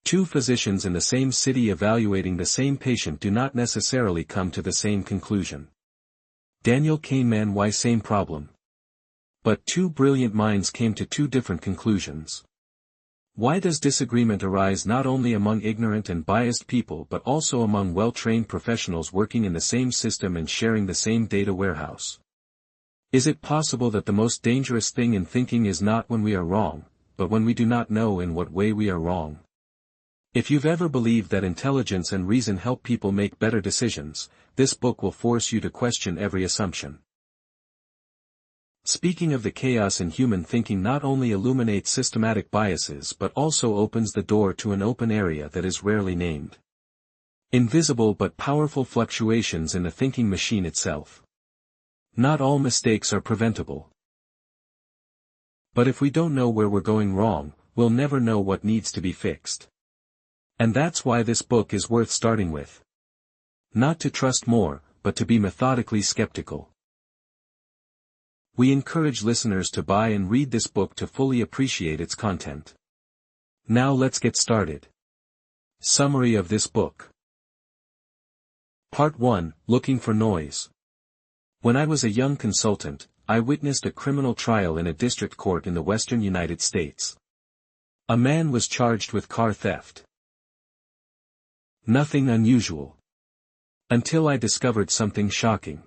Two physicians in the same city evaluating the same patient do not necessarily come to the same conclusion. Daniel Kahneman. Why same problem? But two brilliant minds came to two different conclusions. Why does disagreement arise not only among ignorant and biased people but also among well-trained professionals working in the same system and sharing the same data warehouse? Is it possible that the most dangerous thing in thinking is not when we are wrong, but when we do not know in what way we are wrong? If you've ever believed that intelligence and reason help people make better decisions, this book will force you to question every assumption. Speaking of the chaos in human thinking not only illuminates systematic biases but also opens the door to an open area that is rarely named. Invisible but powerful fluctuations in the thinking machine itself. Not all mistakes are preventable. But if we don't know where we're going wrong, we'll never know what needs to be fixed. And that's why this book is worth starting with. Not to trust more, but to be methodically skeptical. We encourage listeners to buy and read this book to fully appreciate its content. Now let's get started. Summary of this book. Part 1, Looking for Noise. When I was a young consultant, I witnessed a criminal trial in a district court in the western United States. A man was charged with car theft. Nothing unusual. Until I discovered something shocking.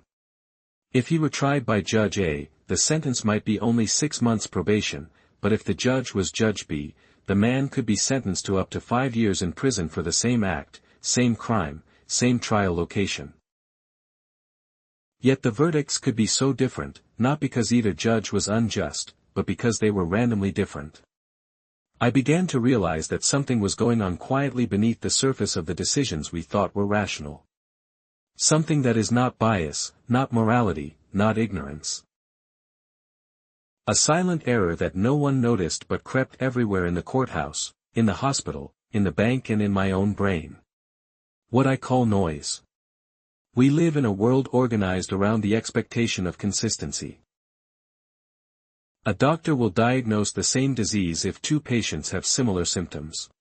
If he were tried by Judge A, the sentence might be only 6 months probation, but if the judge was Judge B, the man could be sentenced to up to 5 years in prison for the same act, same crime, same trial location. Yet the verdicts could be so different, not because either judge was unjust, but because they were randomly different. I began to realize that something was going on quietly beneath the surface of the decisions we thought were rational. Something that is not bias, not morality, not ignorance. A silent error that no one noticed but crept everywhere in the courthouse, in the hospital, in the bank and in my own brain. What I call noise. We live in a world organized around the expectation of consistency. A doctor will diagnose the same disease if two patients have similar symptoms.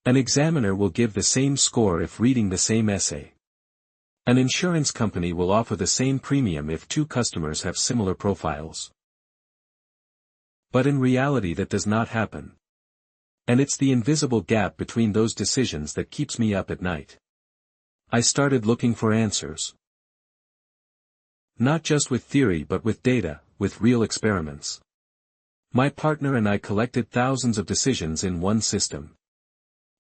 An examiner will give the same score if reading the same essay. An insurance company will offer the same premium if two customers have similar profiles. But in reality that does not happen. And it's the invisible gap between those decisions that keeps me up at night. I started looking for answers. Not just with theory but with data, with real experiments. My partner and I collected thousands of decisions in one system.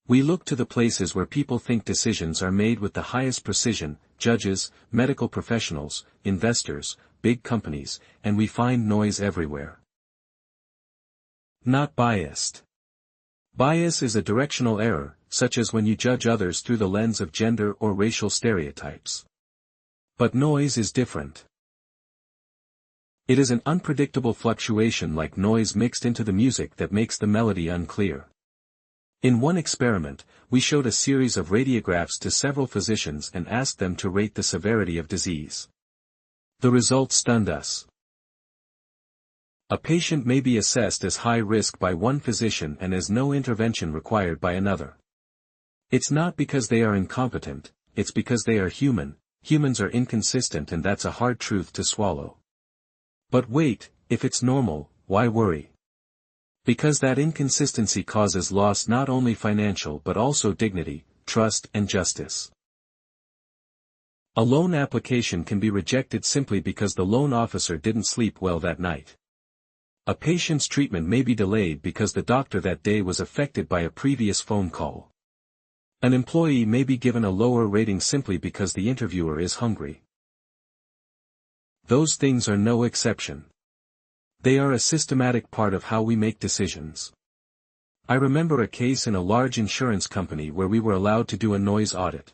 We look to the places where people think decisions are made with the highest precision, judges, medical professionals, investors, big companies, and we find noise everywhere. Not biased. Bias is a directional error, such as when you judge others through the lens of gender or racial stereotypes. But noise is different. It is an unpredictable fluctuation like noise mixed into the music that makes the melody unclear. In one experiment, we showed a series of radiographs to several physicians and asked them to rate the severity of disease. The results stunned us. A patient may be assessed as high risk by one physician and as no intervention required by another. It's not because they are incompetent, it's because they are human. Humans are inconsistent and that's a hard truth to swallow. But wait, if it's normal, why worry? Because that inconsistency causes loss not only financial but also dignity, trust and justice. A loan application can be rejected simply because the loan officer didn't sleep well that night. A patient's treatment may be delayed because the doctor that day was affected by a previous phone call. An employee may be given a lower rating simply because the interviewer is hungry. Those things are no exception. They are a systematic part of how we make decisions. I remember a case in a large insurance company where we were allowed to do a noise audit.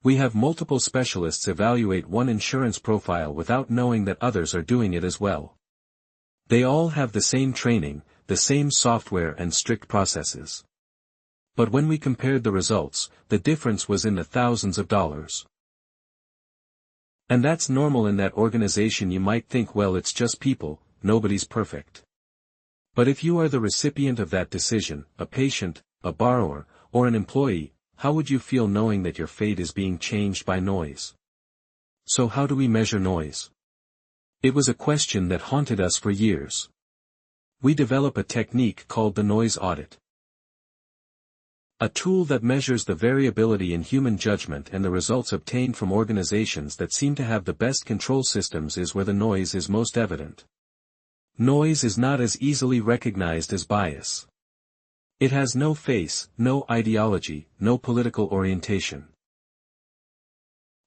We have multiple specialists evaluate one insurance profile without knowing that others are doing it as well. They all have the same training, the same software and strict processes. But when we compared the results, the difference was in the thousands of dollars. And that's normal in that organization. You might think, well, it's just people, nobody's perfect. But if you are the recipient of that decision, a patient, a borrower, or an employee, how would you feel knowing that your fate is being changed by noise? So how do we measure noise? It was a question that haunted us for years. We develop a technique called the noise audit. A tool that measures the variability in human judgment and the results obtained from organizations that seem to have the best control systems is where the noise is most evident. Noise is not as easily recognized as bias. It has no face, no ideology, no political orientation.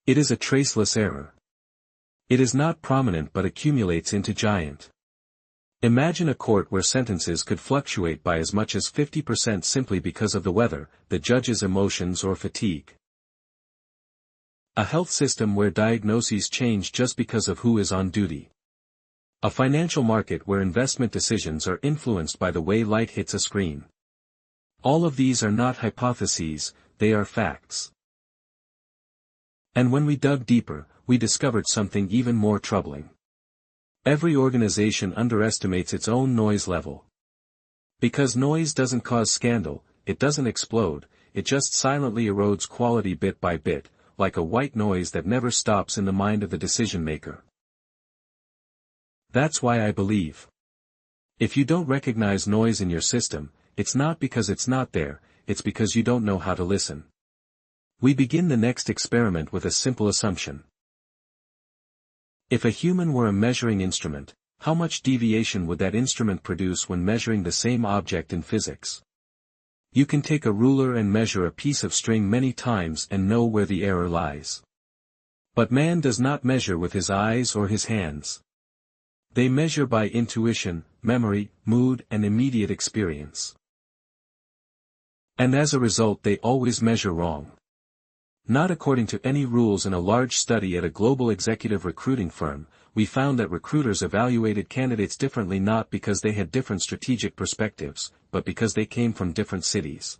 It is a traceless error. It is not prominent but accumulates into giant. Imagine a court where sentences could fluctuate by as much as 50% simply because of the weather, the judge's emotions or fatigue. A health system where diagnoses change just because of who is on duty. A financial market where investment decisions are influenced by the way light hits a screen. All of these are not hypotheses, they are facts. And when we dug deeper, we discovered something even more troubling. Every organization underestimates its own noise level. Because noise doesn't cause scandal, it doesn't explode, it just silently erodes quality bit by bit, like a white noise that never stops in the mind of the decision maker. That's why I believe. If you don't recognize noise in your system, it's not because it's not there, it's because you don't know how to listen. We begin the next experiment with a simple assumption. If a human were a measuring instrument, how much deviation would that instrument produce when measuring the same object in physics? You can take a ruler and measure a piece of string many times and know where the error lies. But man does not measure with his eyes or his hands. They measure by intuition, memory, mood, and immediate experience. And as a result they always measure wrong. Not according to any rules. In a large study at a global executive recruiting firm, we found that recruiters evaluated candidates differently not because they had different strategic perspectives, but because they came from different cities.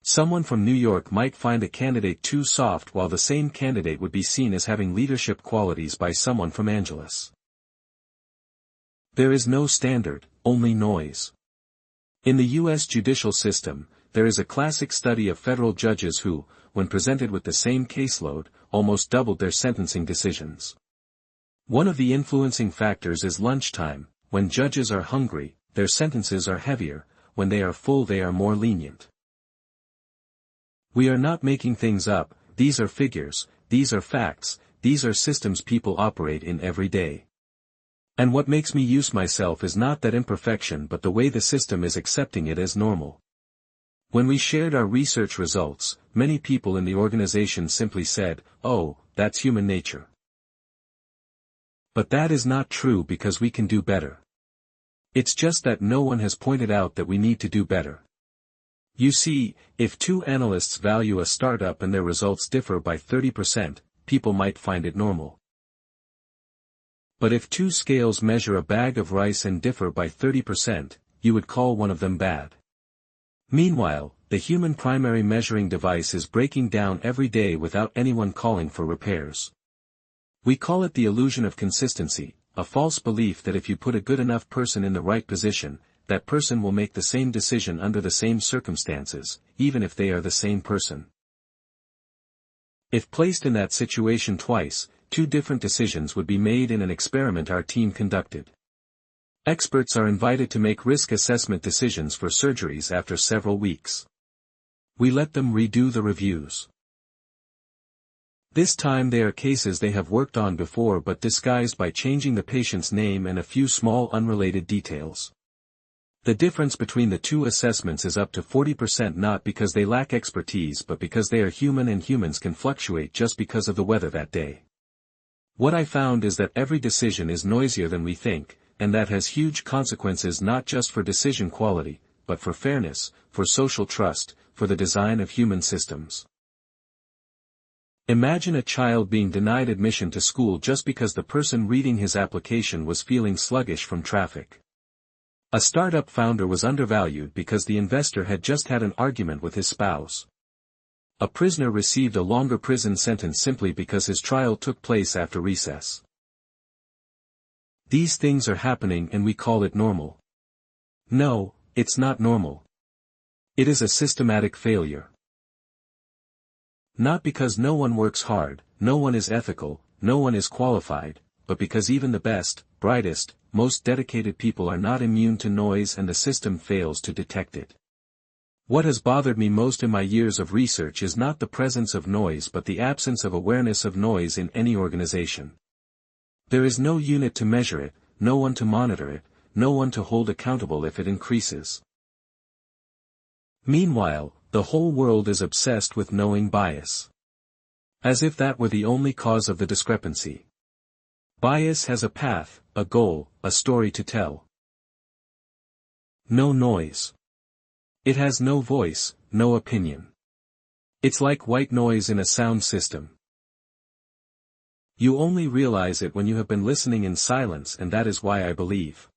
Someone from New York might find a candidate too soft while the same candidate would be seen as having leadership qualities by someone from Angeles. There is no standard, only noise. In the U.S. judicial system, there is a classic study of federal judges who, when presented with the same caseload, almost doubled their sentencing decisions. One of the influencing factors is lunchtime. When judges are hungry, their sentences are heavier, when they are full they are more lenient. We are not making things up, these are figures, these are facts, these are systems people operate in every day. And what makes me use myself is not that imperfection but the way the system is accepting it as normal. When we shared our research results, many people in the organization simply said, "Oh, that's human nature." But that is not true because we can do better. It's just that no one has pointed out that we need to do better. You see, if two analysts value a startup and their results differ by 30%, people might find it normal. But if two scales measure a bag of rice and differ by 30%, you would call one of them bad. Meanwhile, the human primary measuring device is breaking down every day without anyone calling for repairs. We call it the illusion of consistency, a false belief that if you put a good enough person in the right position, that person will make the same decision under the same circumstances, even if they are the same person. If placed in that situation twice, two different decisions would be made in an experiment our team conducted. Experts are invited to make risk assessment decisions for surgeries after several weeks. We let them redo the reviews. This time they are cases they have worked on before but disguised by changing the patient's name and a few small unrelated details. The difference between the two assessments is up to 40% not because they lack expertise but because they are human and humans can fluctuate just because of the weather that day. What I found is that every decision is noisier than we think, and that has huge consequences not just for decision quality, but for fairness, for social trust, for the design of human systems. Imagine a child being denied admission to school just because the person reading his application was feeling sluggish from traffic. A startup founder was undervalued because the investor had just had an argument with his spouse. A prisoner received a longer prison sentence simply because his trial took place after recess. These things are happening and we call it normal. No, it's not normal. It is a systematic failure. Not because no one works hard, no one is ethical, no one is qualified, but because even the best, brightest, most dedicated people are not immune to noise and the system fails to detect it. What has bothered me most in my years of research is not the presence of noise but the absence of awareness of noise in any organization. There is no unit to measure it, no one to monitor it, no one to hold accountable if it increases. Meanwhile, the whole world is obsessed with knowing bias. As if that were the only cause of the discrepancy. Bias has a path, a goal, a story to tell. No noise. It has no voice, no opinion. It's like white noise in a sound system. You only realize it when you have been listening in silence, and that is why I believe.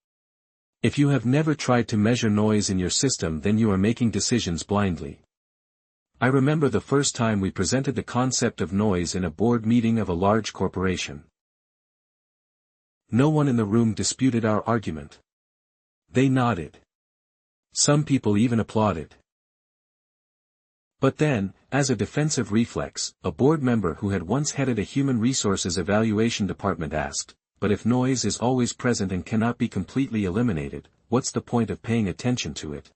If you have never tried to measure noise in your system, then you are making decisions blindly. I remember the first time we presented the concept of noise in a board meeting of a large corporation. No one in the room disputed our argument. They nodded. Some people even applauded. But then, as a defensive reflex, a board member who had once headed a human resources evaluation department asked, "But if noise is always present and cannot be completely eliminated, what's the point of paying attention to it?"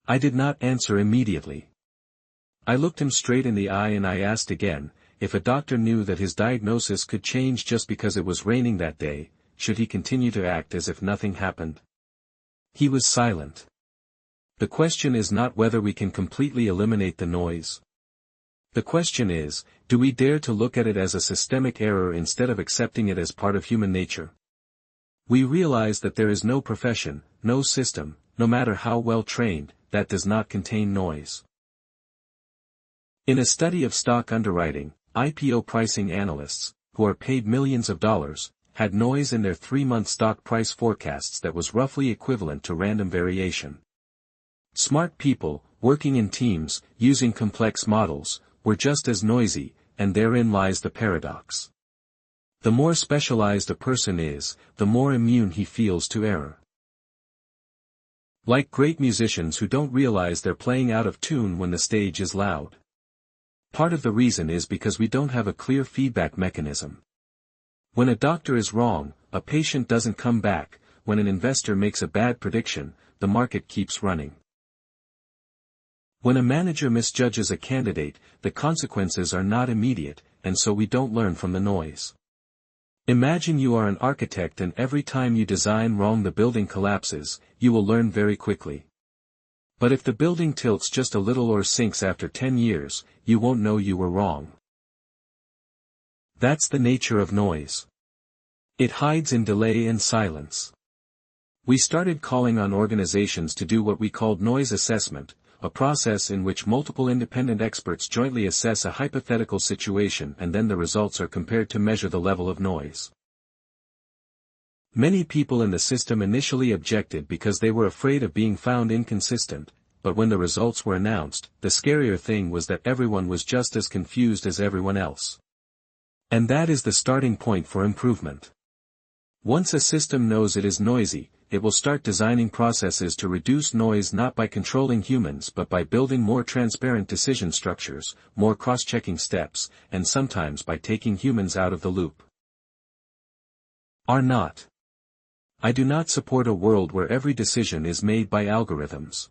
I did not answer immediately. I looked him straight in the eye and I asked again, if a doctor knew that his diagnosis could change just because it was raining that day, should he continue to act as if nothing happened? He was silent. The question is not whether we can completely eliminate the noise. The question is, do we dare to look at it as a systemic error instead of accepting it as part of human nature? We realize that there is no profession, no system, no matter how well trained, that does not contain noise. In a study of stock underwriting, IPO pricing analysts, who are paid millions of dollars, had noise in their 3-month stock price forecasts that was roughly equivalent to random variation. Smart people, working in teams, using complex models, were just as noisy, and therein lies the paradox. The more specialized a person is, the more immune he feels to error. Like great musicians who don't realize they're playing out of tune when the stage is loud. Part of the reason is because we don't have a clear feedback mechanism. When a doctor is wrong, a patient doesn't come back. When an investor makes a bad prediction, the market keeps running. When a manager misjudges a candidate, the consequences are not immediate, and so we don't learn from the noise. Imagine you are an architect and every time you design wrong the building collapses, you will learn very quickly. But if the building tilts just a little or sinks after 10 years, you won't know you were wrong. That's the nature of noise. It hides in delay and silence. We started calling on organizations to do what we called noise assessment, a process in which multiple independent experts jointly assess a hypothetical situation and then the results are compared to measure the level of noise. Many people in the system initially objected because they were afraid of being found inconsistent, but when the results were announced, the scarier thing was that everyone was just as confused as everyone else. And that is the starting point for improvement. Once a system knows it is noisy, it will start designing processes to reduce noise, not by controlling humans but by building more transparent decision structures, more cross-checking steps, and sometimes by taking humans out of the loop. Are not. I do not support a world where every decision is made by algorithms.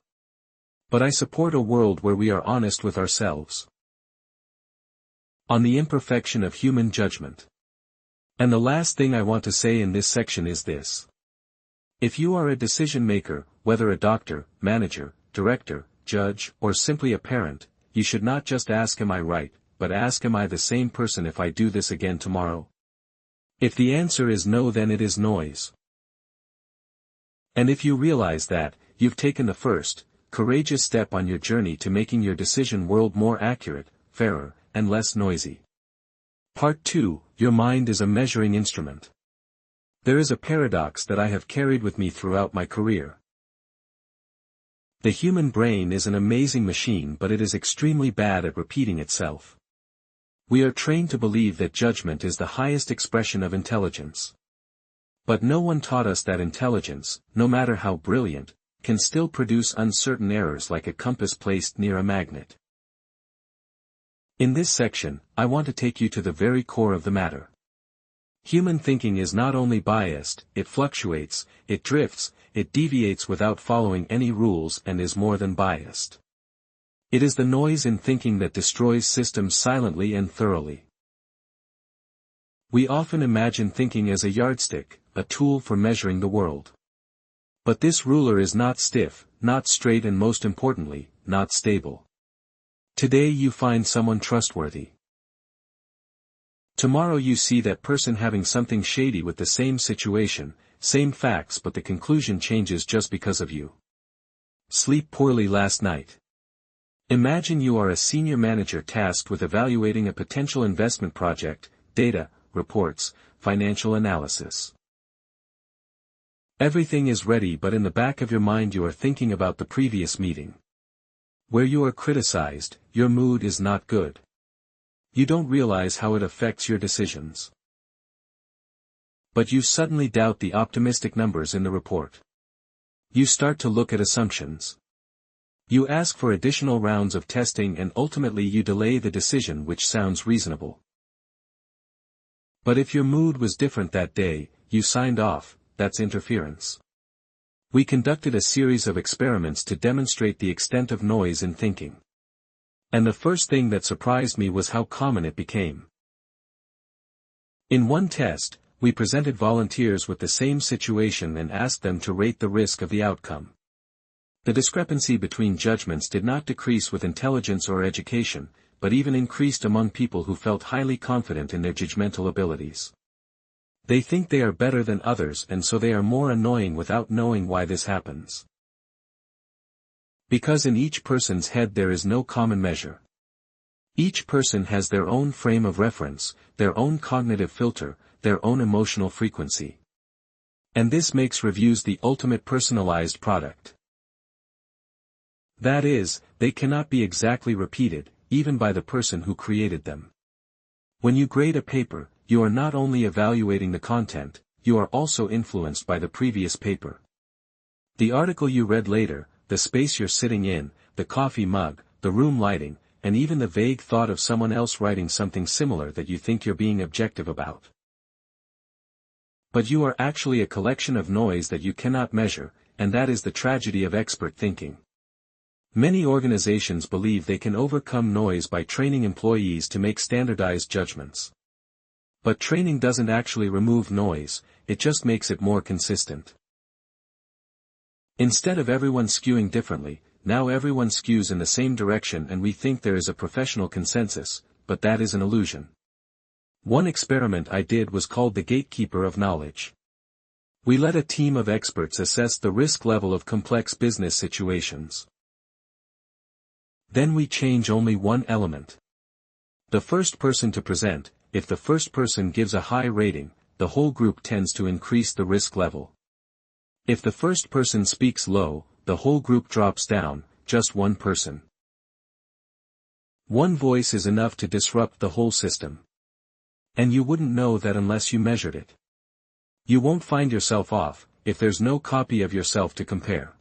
But I support a world where we are honest with ourselves. On the imperfection of human judgment. And the last thing I want to say in this section is this. If you are a decision maker, whether a doctor, manager, director, judge, or simply a parent, you should not just ask am I right, but ask am I the same person if I do this again tomorrow? If the answer is no, then it is noise. And if you realize that, you've taken the first, courageous step on your journey to making your decision world more accurate, fairer, and less noisy. Part 2, Your mind is a measuring instrument. There is a paradox that I have carried with me throughout my career. The human brain is an amazing machine, but it is extremely bad at repeating itself. We are trained to believe that judgment is the highest expression of intelligence. But no one taught us that intelligence, no matter how brilliant, can still produce uncertain errors like a compass placed near a magnet. In this section, I want to take you to the very core of the matter. Human thinking is not only biased, it fluctuates, it drifts, it deviates without following any rules and is more than biased. It is the noise in thinking that destroys systems silently and thoroughly. We often imagine thinking as a yardstick, a tool for measuring the world. But this ruler is not stiff, not straight, and most importantly, not stable. Today you find someone trustworthy. Tomorrow you see that person having something shady with the same situation, same facts, but the conclusion changes just because of you. Sleep poorly last night. Imagine you are a senior manager tasked with evaluating a potential investment project, data, reports, financial analysis. Everything is ready, but in the back of your mind you are thinking about the previous meeting, where you are criticized. Your mood is not good. You don't realize how it affects your decisions. But you suddenly doubt the optimistic numbers in the report. You start to look at assumptions. You ask for additional rounds of testing, and ultimately you delay the decision, which sounds reasonable. But if your mood was different that day, you signed off. That's interference. We conducted a series of experiments to demonstrate the extent of noise in thinking. And the first thing that surprised me was how common it became. In one test, we presented volunteers with the same situation and asked them to rate the risk of the outcome. The discrepancy between judgments did not decrease with intelligence or education, but even increased among people who felt highly confident in their judgmental abilities. They think they are better than others, and so they are more annoying without knowing why this happens. Because in each person's head there is no common measure. Each person has their own frame of reference, their own cognitive filter, their own emotional frequency. And this makes reviews the ultimate personalized product. That is, they cannot be exactly repeated, even by the person who created them. When you grade a paper, you are not only evaluating the content, you are also influenced by the previous paper. The article you read later, the space you're sitting in, the coffee mug, the room lighting, and even the vague thought of someone else writing something similar that you think you're being objective about. But you are actually a collection of noise that you cannot measure, and that is the tragedy of expert thinking. Many organizations believe they can overcome noise by training employees to make standardized judgments. But training doesn't actually remove noise, it just makes it more consistent. Instead of everyone skewing differently, now everyone skews in the same direction, and we think there is a professional consensus, but that is an illusion. One experiment I did was called the gatekeeper of knowledge. We let a team of experts assess the risk level of complex business situations. Then we change only one element. The first person to present. If the first person gives a high rating, the whole group tends to increase the risk level. If the first person speaks low, the whole group drops down, just one person. One voice is enough to disrupt the whole system. And you wouldn't know that unless you measured it. You won't find yourself off, if there's no copy of yourself to compare.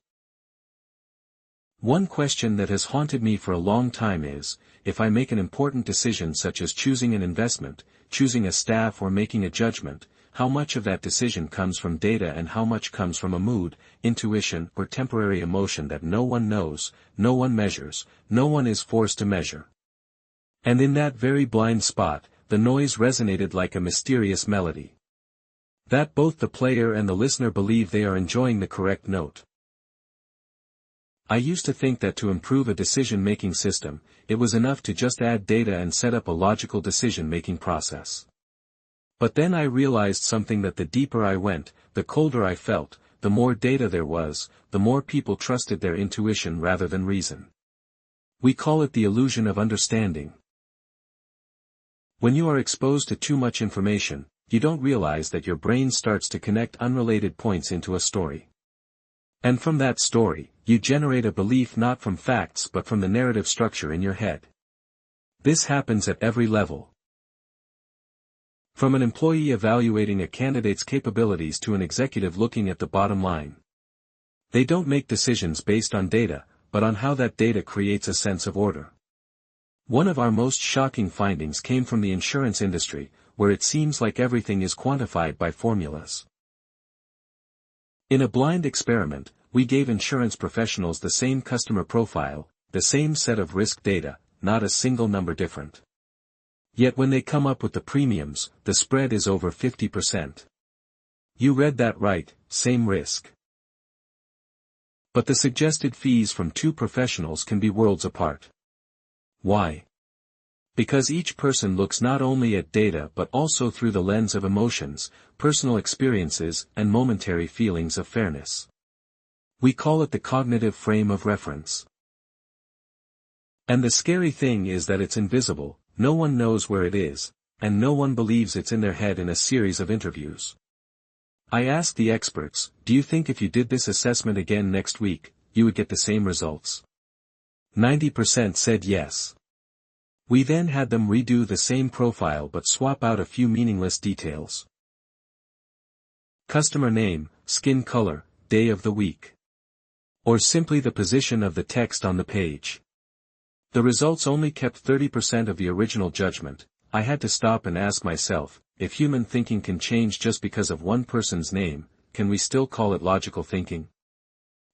One question that has haunted me for a long time is, if I make an important decision such as choosing an investment, choosing a staff, or making a judgment, how much of that decision comes from data and how much comes from a mood, intuition, or temporary emotion that no one knows, no one measures, no one is forced to measure. And in that very blind spot, the noise resonated like a mysterious melody. That both the player and the listener believe they are enjoying the correct note. I used to think that to improve a decision-making system, it was enough to just add data and set up a logical decision-making process. But then I realized something, that the deeper I went, the colder I felt, the more data there was, the more people trusted their intuition rather than reason. We call it the illusion of understanding. When you are exposed to too much information, you don't realize that your brain starts to connect unrelated points into a story. And from that story, you generate a belief not from facts but from the narrative structure in your head. This happens at every level. From an employee evaluating a candidate's capabilities to an executive looking at the bottom line. They don't make decisions based on data, but on how that data creates a sense of order. One of our most shocking findings came from the insurance industry, where it seems like everything is quantified by formulas. In a blind experiment, we gave insurance professionals the same customer profile, the same set of risk data, not a single number different. Yet when they come up with the premiums, the spread is over 50%. You read that right, same risk. But the suggested fees from two professionals can be worlds apart. Why? Because each person looks not only at data but also through the lens of emotions, personal experiences, and momentary feelings of fairness. We call it the cognitive frame of reference. And the scary thing is that it's invisible, no one knows where it is, and no one believes it's in their head in a series of interviews. I asked the experts, do you think if you did this assessment again next week, you would get the same results? 90% said yes. We then had them redo the same profile but swap out a few meaningless details. Customer name, skin color, day of the week. Or simply the position of the text on the page. The results only kept 30% of the original judgment. I had to stop and ask myself, if human thinking can change just because of one person's name, can we still call it logical thinking?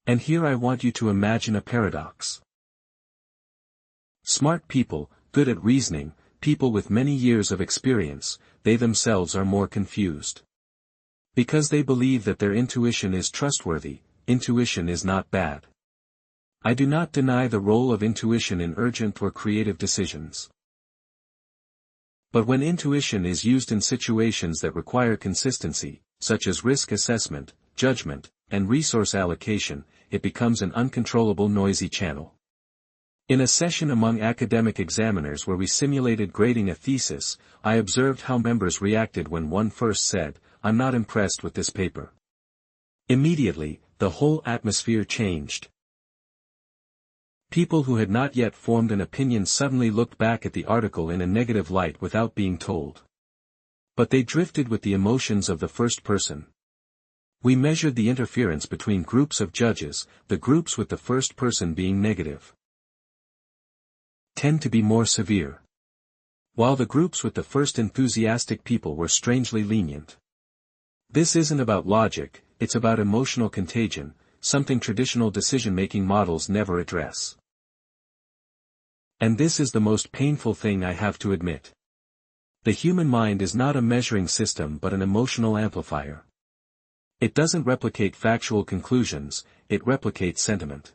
And here I want you to imagine a paradox. Smart people, good at reasoning, people with many years of experience, they themselves are more confused. Because they believe that their intuition is trustworthy, intuition is not bad. I do not deny the role of intuition in urgent or creative decisions. But when intuition is used in situations that require consistency, such as risk assessment, judgment, and resource allocation, it becomes an uncontrollable noisy channel. In a session among academic examiners where we simulated grading a thesis, I observed how members reacted when one first said, "I'm not impressed with this paper." Immediately, the whole atmosphere changed. People who had not yet formed an opinion suddenly looked back at the article in a negative light without being told. But they drifted with the emotions of the first person. We measured the interference between groups of judges, the groups with the first person being negative tend to be more severe, while the groups with the first enthusiastic people were strangely lenient. This isn't about logic, it's about emotional contagion, something traditional decision-making models never address. And this is the most painful thing I have to admit. The human mind is not a measuring system but an emotional amplifier. It doesn't replicate factual conclusions, it replicates sentiment.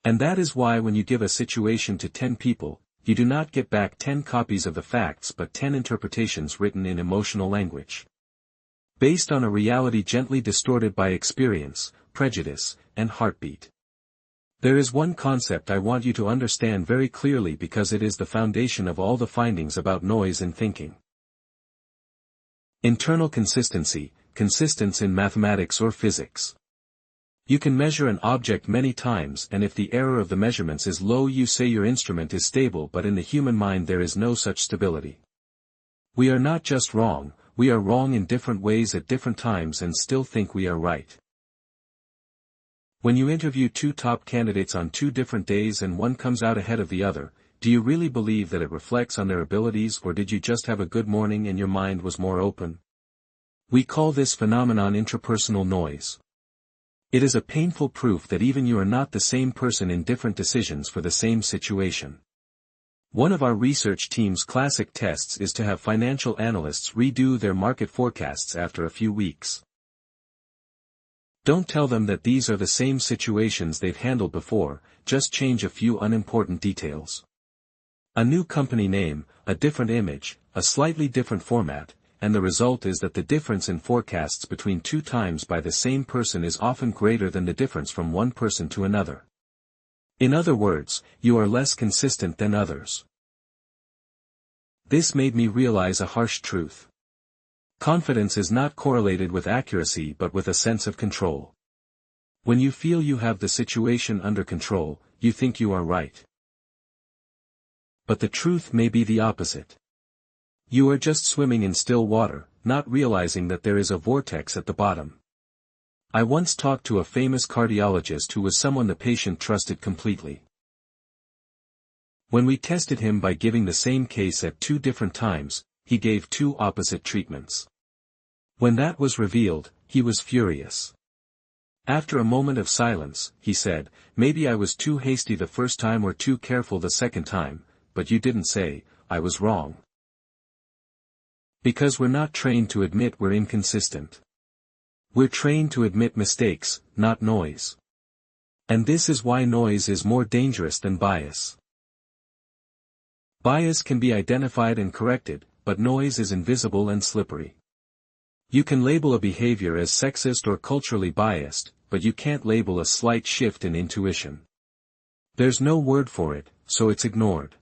And that is why when you give a situation to 10 people, you do not get back 10 copies of the facts but 10 interpretations written in emotional language. Based on a reality gently distorted by experience, prejudice, and heartbeat. There is one concept I want you to understand very clearly because it is the foundation of all the findings about noise in thinking. Internal consistency, consistence in mathematics or physics. You can measure an object many times and if the error of the measurements is low you say your instrument is stable, but in the human mind there is no such stability. We are not just wrong, we are wrong in different ways at different times and still think we are right. When you interview two top candidates on 2 different days and one comes out ahead of the other, do you really believe that it reflects on their abilities, or did you just have a good morning and your mind was more open? We call this phenomenon intrapersonal noise. It is a painful proof that even you are not the same person in different decisions for the same situation. One of our research team's classic tests is to have financial analysts redo their market forecasts after a few weeks. Don't tell them that these are the same situations they've handled before, just change a few unimportant details. A new company name, a different image, a slightly different format, and the result is that the difference in forecasts between 2 times by the same person is often greater than the difference from one person to another. In other words, you are less consistent than others. This made me realize a harsh truth. Confidence is not correlated with accuracy but with a sense of control. When you feel you have the situation under control, you think you are right. But the truth may be the opposite. You are just swimming in still water, not realizing that there is a vortex at the bottom. I once talked to a famous cardiologist who was someone the patient trusted completely. When we tested him by giving the same case at 2 different times, he gave 2 opposite treatments. When that was revealed, he was furious. After a moment of silence, he said, "Maybe I was too hasty the first time or too careful the second time, but you didn't say, I was wrong." Because we're not trained to admit we're inconsistent. We're trained to admit mistakes, not noise. And this is why noise is more dangerous than bias. Bias can be identified and corrected, but noise is invisible and slippery. You can label a behavior as sexist or culturally biased, but you can't label a slight shift in intuition. There's no word for it, so it's ignored.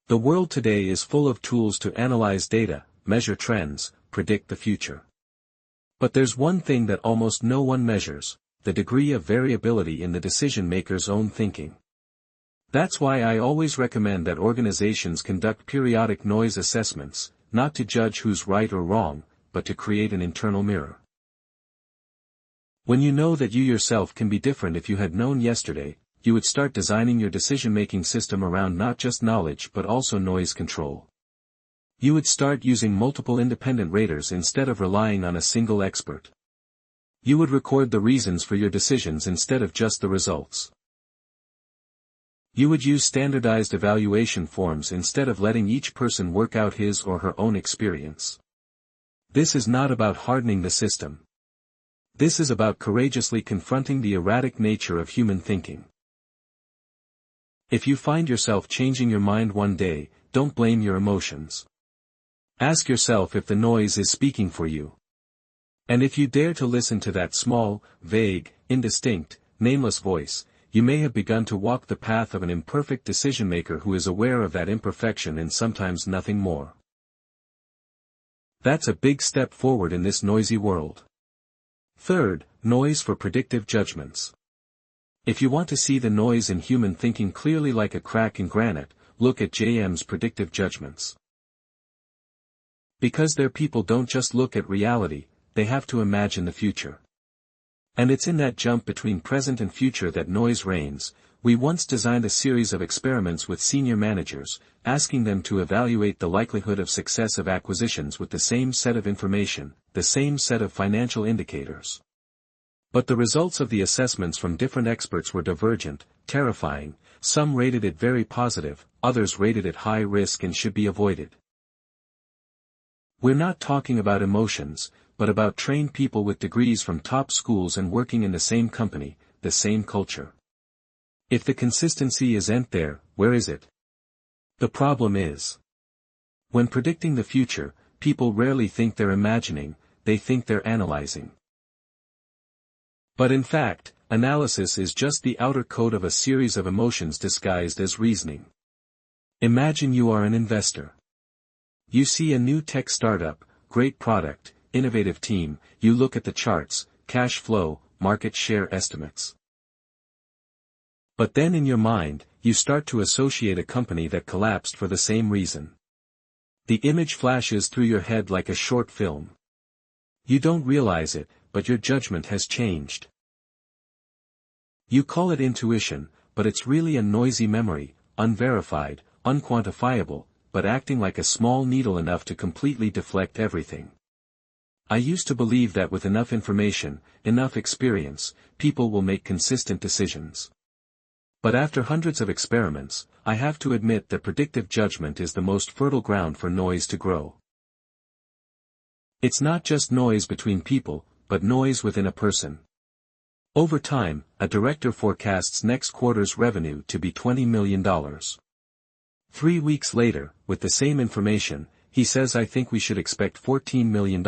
The world today is full of tools to analyze data, measure trends, predict the future. But there's one thing that almost no one measures: the degree of variability in the decision-maker's own thinking. That's why I always recommend that organizations conduct periodic noise assessments, not to judge who's right or wrong, but to create an internal mirror. When you know that you yourself can be different if you had known yesterday, you would start designing your decision-making system around not just knowledge but also noise control. You would start using multiple independent raters instead of relying on a single expert. You would record the reasons for your decisions instead of just the results. You would use standardized evaluation forms instead of letting each person work out his or her own experience. This is not about hardening the system. This is about courageously confronting the erratic nature of human thinking. If you find yourself changing your mind one day, don't blame your emotions. Ask yourself if the noise is speaking for you. And if you dare to listen to that small, vague, indistinct, nameless voice, you may have begun to walk the path of an imperfect decision-maker who is aware of that imperfection and sometimes nothing more. That's a big step forward in this noisy world. Third, noise for predictive judgments. If you want to see the noise in human thinking clearly like a crack in granite, look at JM's predictive judgments. Because their people don't just look at reality, they have to imagine the future. And it's in that jump between present and future that noise reigns. We once designed a series of experiments with senior managers, asking them to evaluate the likelihood of success of acquisitions with the same set of information, the same set of financial indicators. But the results of the assessments from different experts were divergent, terrifying. Some rated it very positive, others rated it high risk and should be avoided. We're not talking about emotions, but about trained people with degrees from top schools and working in the same company, the same culture. If the consistency isn't there, where is it? The problem is, when predicting the future, people rarely think they're imagining, they think they're analyzing. But in fact, analysis is just the outer coat of a series of emotions disguised as reasoning. Imagine you are an investor. You see a new tech startup, great product, innovative team, you look at the charts, cash flow, market share estimates. But then in your mind, you start to associate a company that collapsed for the same reason. The image flashes through your head like a short film. You don't realize it, but your judgment has changed. You call it intuition, but it's really a noisy memory, unverified, unquantifiable, but acting like a small needle enough to completely deflect everything. I used to believe that with enough information, enough experience, people will make consistent decisions. But after hundreds of experiments, I have to admit that predictive judgment is the most fertile ground for noise to grow. It's not just noise between people, but noise within a person. Over time, a director forecasts next quarter's revenue to be $20 million. 3 weeks later, with the same information, he says, "I think we should expect $14 million.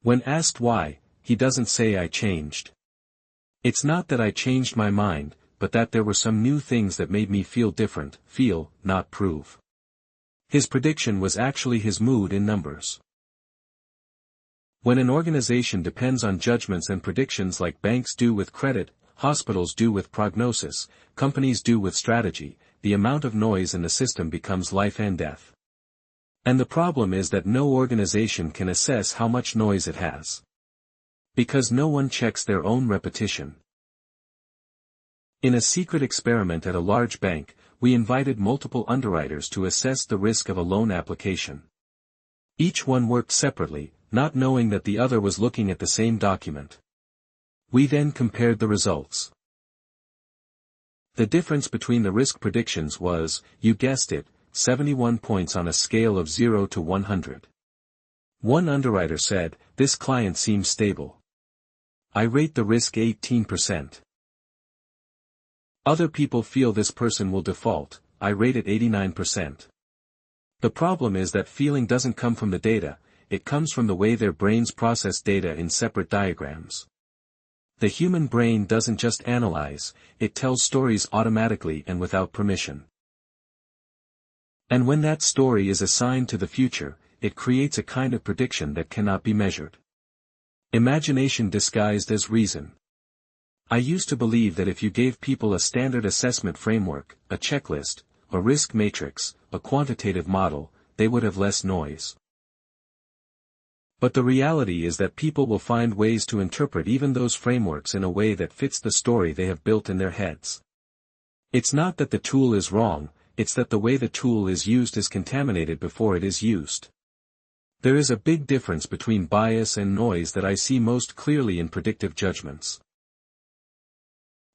When asked why, he doesn't say "I changed." It's not that I changed my mind, but that there were some new things that made me feel different, feel, not prove. His prediction was actually his mood in numbers. When an organization depends on judgments and predictions like banks do with credit, hospitals do with prognosis, companies do with strategy, the amount of noise in the system becomes life and death. And the problem is that no organization can assess how much noise it has. Because no one checks their own repetition. In a secret experiment at a large bank, we invited multiple underwriters to assess the risk of a loan application. Each one worked separately, not knowing that the other was looking at the same document. We then compared the results. The difference between the risk predictions was, you guessed it, 71 points on a scale of 0 to 100. One underwriter said, "This client seems stable. I rate the risk 18%. Other people feel this person will default, I rate it 89%. The problem is that feeling doesn't come from the data, it comes from the way their brains process data in separate diagrams. The human brain doesn't just analyze, it tells stories automatically and without permission. And when that story is assigned to the future, it creates a kind of prediction that cannot be measured. Imagination disguised as reason. I used to believe that if you gave people a standard assessment framework, a checklist, a risk matrix, a quantitative model, they would have less noise. But the reality is that people will find ways to interpret even those frameworks in a way that fits the story they have built in their heads. It's not that the tool is wrong, it's that the way the tool is used is contaminated before it is used. There is a big difference between bias and noise that I see most clearly in predictive judgments.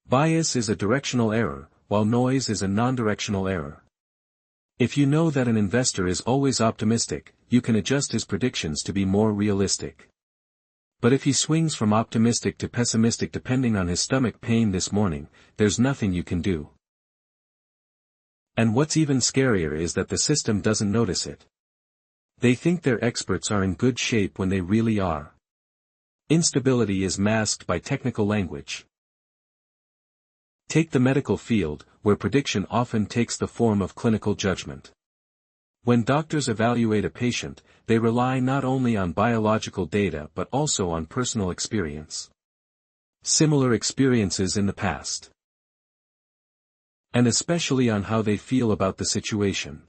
Bias is a directional error, while noise is a non-directional error. If you know that an investor is always optimistic, you can adjust his predictions to be more realistic. But if he swings from optimistic to pessimistic depending on his stomach pain this morning, there's nothing you can do. And what's even scarier is that the system doesn't notice it. They think their experts are in good shape when they really are. Instability is masked by technical language. Take the medical field, where prediction often takes the form of clinical judgment. When doctors evaluate a patient, they rely not only on biological data but also on personal experience. Similar experiences in the past. And especially on how they feel about the situation.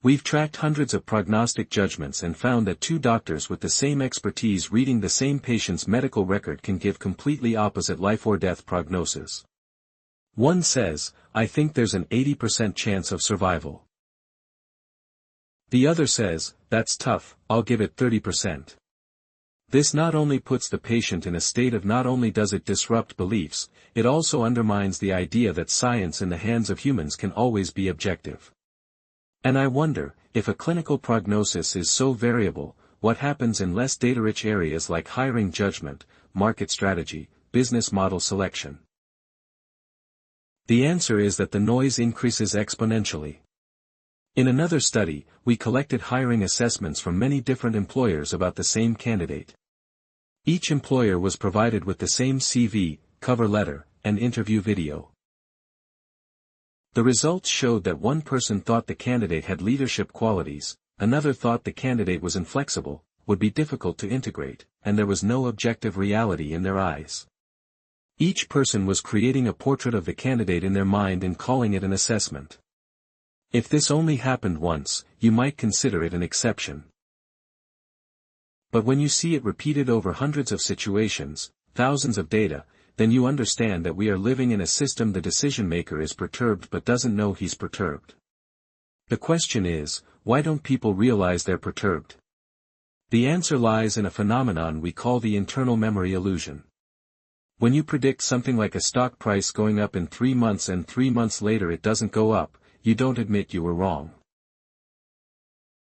We've tracked hundreds of prognostic judgments and found that two doctors with the same expertise reading the same patient's medical record can give completely opposite life or death prognoses. One says, "I think there's an 80% chance of survival." The other says, "That's tough, I'll give it 30%. This not only puts the patient in a state of not only does it disrupt beliefs, it also undermines the idea that science in the hands of humans can always be objective. And I wonder, if a clinical prognosis is so variable, what happens in less data-rich areas like hiring judgment, market strategy, business model selection? The answer is that the noise increases exponentially. In another study, we collected hiring assessments from many different employers about the same candidate. Each employer was provided with the same CV, cover letter, and interview video. The results showed that one person thought the candidate had leadership qualities, another thought the candidate was inflexible, would be difficult to integrate, and there was no objective reality in their eyes. Each person was creating a portrait of the candidate in their mind and calling it an assessment. If this only happened once, you might consider it an exception. But when you see it repeated over hundreds of situations, thousands of data, then you understand that we are living in a system the decision maker is perturbed but doesn't know he's perturbed. The question is, why don't people realize they're perturbed? The answer lies in a phenomenon we call the internal memory illusion. When you predict something like a stock price going up in 3 months and 3 months later it doesn't go up, you don't admit you were wrong.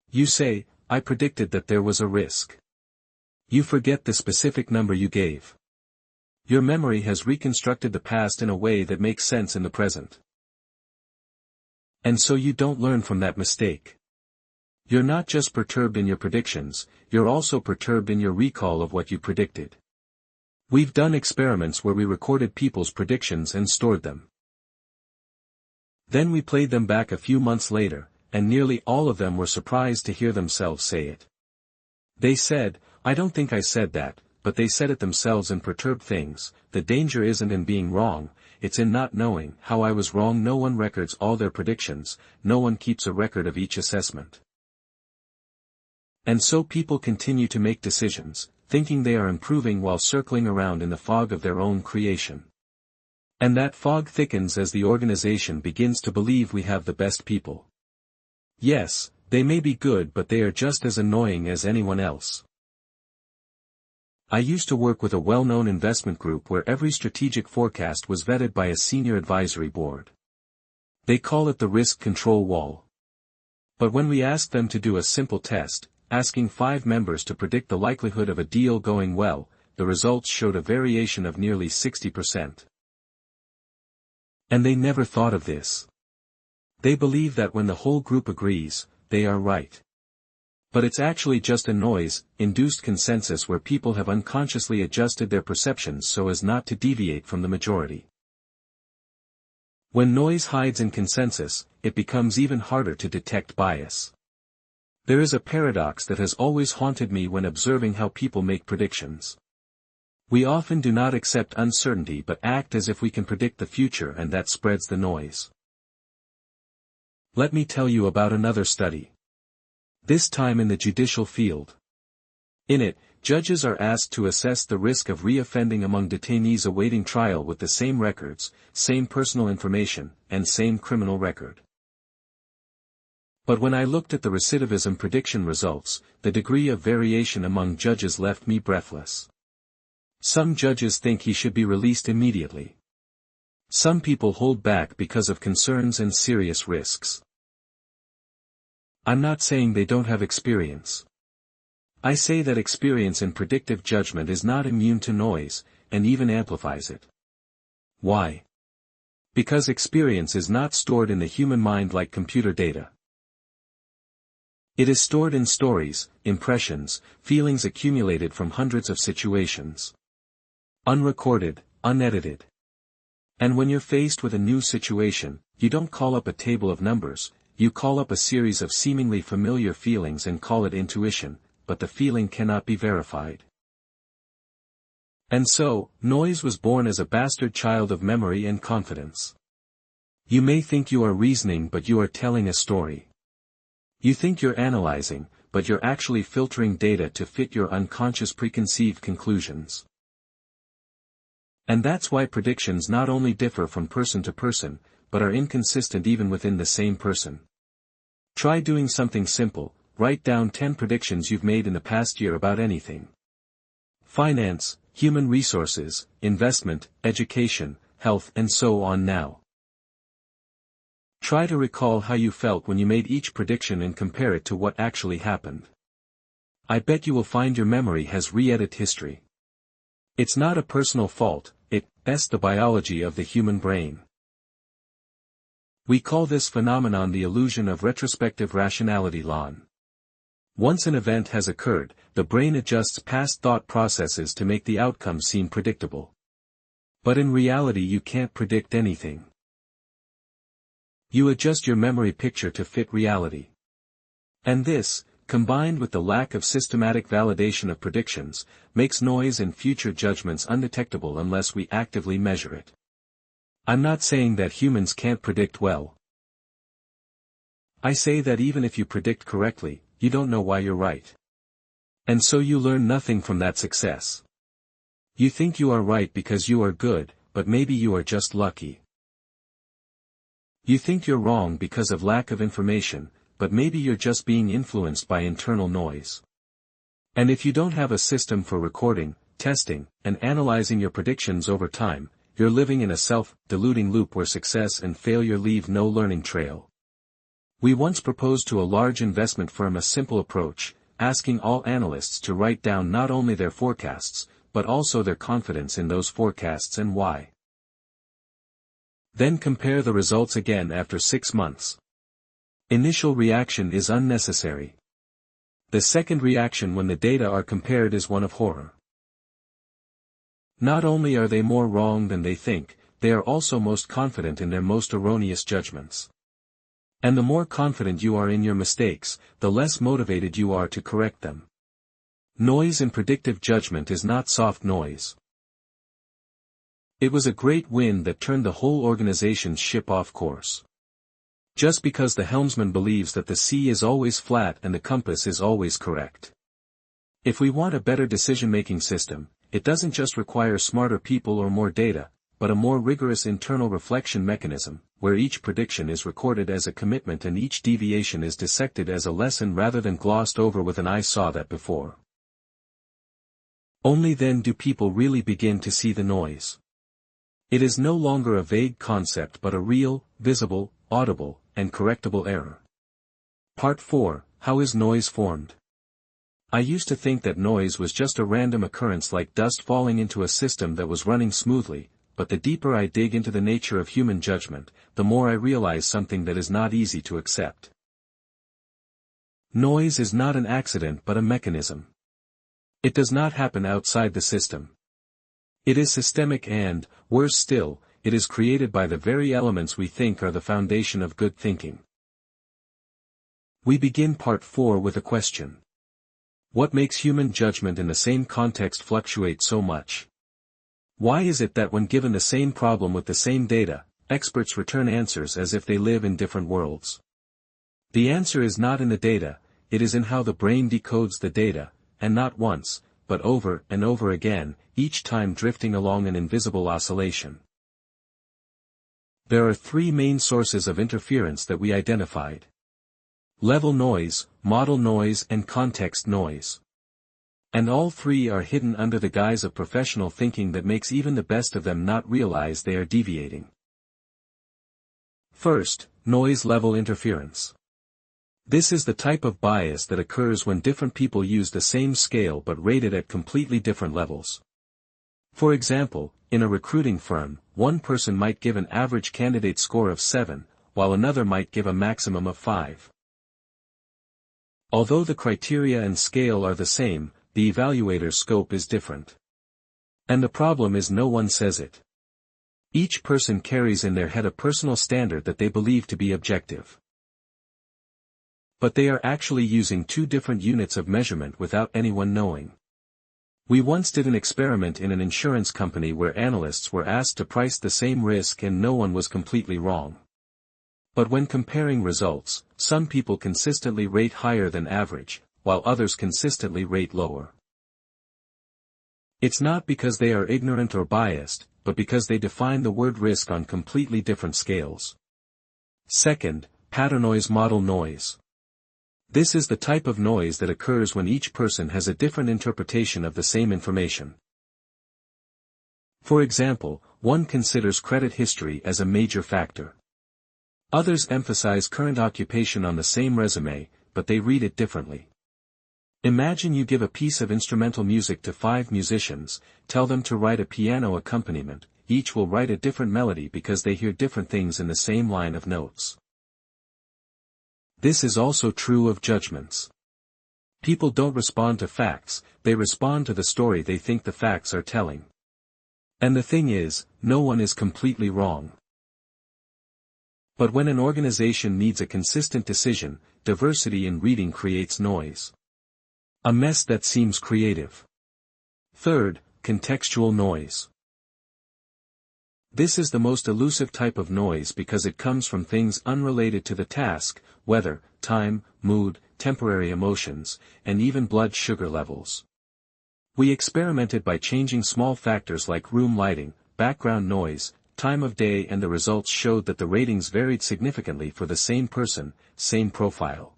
You say, "I predicted that there was a risk." You forget the specific number you gave. Your memory has reconstructed the past in a way that makes sense in the present. And so you don't learn from that mistake. You're not just perturbed in your predictions, you're also perturbed in your recall of what you predicted. We've done experiments where we recorded people's predictions and stored them. Then we played them back a few months later, and nearly all of them were surprised to hear themselves say it. They said, "I don't think I said that," but they said it themselves in perturbed things. The danger isn't in being wrong, it's in not knowing how I was wrong. No one records all their predictions, no one keeps a record of each assessment. And so people continue to make decisions, thinking they are improving while circling around in the fog of their own creation. And that fog thickens as the organization begins to believe we have the best people. Yes, they may be good, but they are just as annoying as anyone else. I used to work with a well-known investment group where every strategic forecast was vetted by a senior advisory board. They call it the risk control wall. But when we asked them to do a simple test, asking 5 members to predict the likelihood of a deal going well, the results showed a variation of nearly 60%. And they never thought of this. They believe that when the whole group agrees, they are right. But it's actually just a noise-induced consensus where people have unconsciously adjusted their perceptions so as not to deviate from the majority. When noise hides in consensus, it becomes even harder to detect bias. There is a paradox that has always haunted me when observing how people make predictions. We often do not accept uncertainty but act as if we can predict the future, and that spreads the noise. Let me tell you about another study. This time in the judicial field. In it, judges are asked to assess the risk of re-offending among detainees awaiting trial with the same records, same personal information, and same criminal record. But when I looked at the recidivism prediction results, the degree of variation among judges left me breathless. Some judges think he should be released immediately. Some people hold back because of concerns and serious risks. I'm not saying they don't have experience. I say that experience in predictive judgment is not immune to noise, and even amplifies it. Why? Because experience is not stored in the human mind like computer data. It is stored in stories, impressions, feelings accumulated from hundreds of situations. Unrecorded, unedited. And when you're faced with a new situation, you don't call up a table of numbers, you call up a series of seemingly familiar feelings and call it intuition, but the feeling cannot be verified. And so, noise was born as a bastard child of memory and confidence. You may think you are reasoning, but you are telling a story. You think you're analyzing, but you're actually filtering data to fit your unconscious preconceived conclusions. And that's why predictions not only differ from person to person, but are inconsistent even within the same person. Try doing something simple. Write down 10 predictions you've made in the past year about anything. Finance, human resources, investment, education, health, and so on now. Try to recall how you felt when you made each prediction and compare it to what actually happened. I bet you will find your memory has re-edited history. It's not a personal fault, it's the biology of the human brain. We call this phenomenon the illusion of retrospective rationality law. Once an event has occurred, the brain adjusts past thought processes to make the outcome seem predictable. But in reality you can't predict anything. You adjust your memory picture to fit reality. And this, combined with the lack of systematic validation of predictions, makes noise in future judgments undetectable unless we actively measure it. I'm not saying that humans can't predict well. I say that even if you predict correctly, you don't know why you're right. And so you learn nothing from that success. You think you are right because you are good, but maybe you are just lucky. You think you're wrong because of lack of information, but maybe you're just being influenced by internal noise. And if you don't have a system for recording, testing, and analyzing your predictions over time, you're living in a self-deluding loop where success and failure leave no learning trail. We once proposed to a large investment firm a simple approach, asking all analysts to write down not only their forecasts, but also their confidence in those forecasts and why. Then compare the results again after 6 months. Initial reaction is unnecessary. The second reaction when the data are compared is one of horror. Not only are they more wrong than they think, they are also most confident in their most erroneous judgments. And the more confident you are in your mistakes, the less motivated you are to correct them. Noise in predictive judgment is not soft noise. It was a great wind that turned the whole organization's ship off course. Just because the helmsman believes that the sea is always flat and the compass is always correct. If we want a better decision-making system, it doesn't just require smarter people or more data, but a more rigorous internal reflection mechanism, where each prediction is recorded as a commitment and each deviation is dissected as a lesson rather than glossed over with an "I saw that before." Only then do people really begin to see the noise. It is no longer a vague concept but a real, visible, audible, and correctable error. Part 4, How is noise formed? I used to think that noise was just a random occurrence like dust falling into a system that was running smoothly, but the deeper I dig into the nature of human judgment, the more I realize something that is not easy to accept. Noise is not an accident but a mechanism. It does not happen outside the system. It is systemic and, worse still, it is created by the very elements we think are the foundation of good thinking. We begin part 4 with a question. What makes human judgment in the same context fluctuate so much? Why is it that when given the same problem with the same data, experts return answers as if they live in different worlds? The answer is not in the data, it is in how the brain decodes the data, and not once, but over and over again, each time drifting along an invisible oscillation. There are 3 main sources of interference that we identified. Level noise, model noise and context noise. And all 3 are hidden under the guise of professional thinking that makes even the best of them not realize they are deviating. First, noise level interference. This is the type of bias that occurs when different people use the same scale but rate it at completely different levels. For example, in a recruiting firm, one person might give an average candidate score of 7, while another might give a maximum of 5. Although the criteria and scale are the same, the evaluator's scope is different. And the problem is no one says it. Each person carries in their head a personal standard that they believe to be objective. But they are actually using 2 different units of measurement without anyone knowing. We once did an experiment in an insurance company where analysts were asked to price the same risk and no one was completely wrong. But when comparing results, some people consistently rate higher than average, while others consistently rate lower. It's not because they are ignorant or biased, but because they define the word risk on completely different scales. Second, pattern noise model noise. This is the type of noise that occurs when each person has a different interpretation of the same information. For example, one considers credit history as a major factor. Others emphasize current occupation on the same resume, but they read it differently. Imagine you give a piece of instrumental music to 5 musicians, tell them to write a piano accompaniment, each will write a different melody because they hear different things in the same line of notes. This is also true of judgments. People don't respond to facts, they respond to the story they think the facts are telling. And the thing is, no one is completely wrong. But when an organization needs a consistent decision, diversity in reading creates noise. A mess that seems creative. Third, contextual noise. This is the most elusive type of noise because it comes from things unrelated to the task, weather, time, mood, temporary emotions, and even blood sugar levels. We experimented by changing small factors like room lighting, background noise, time of day, and the results showed that the ratings varied significantly for the same person, same profile.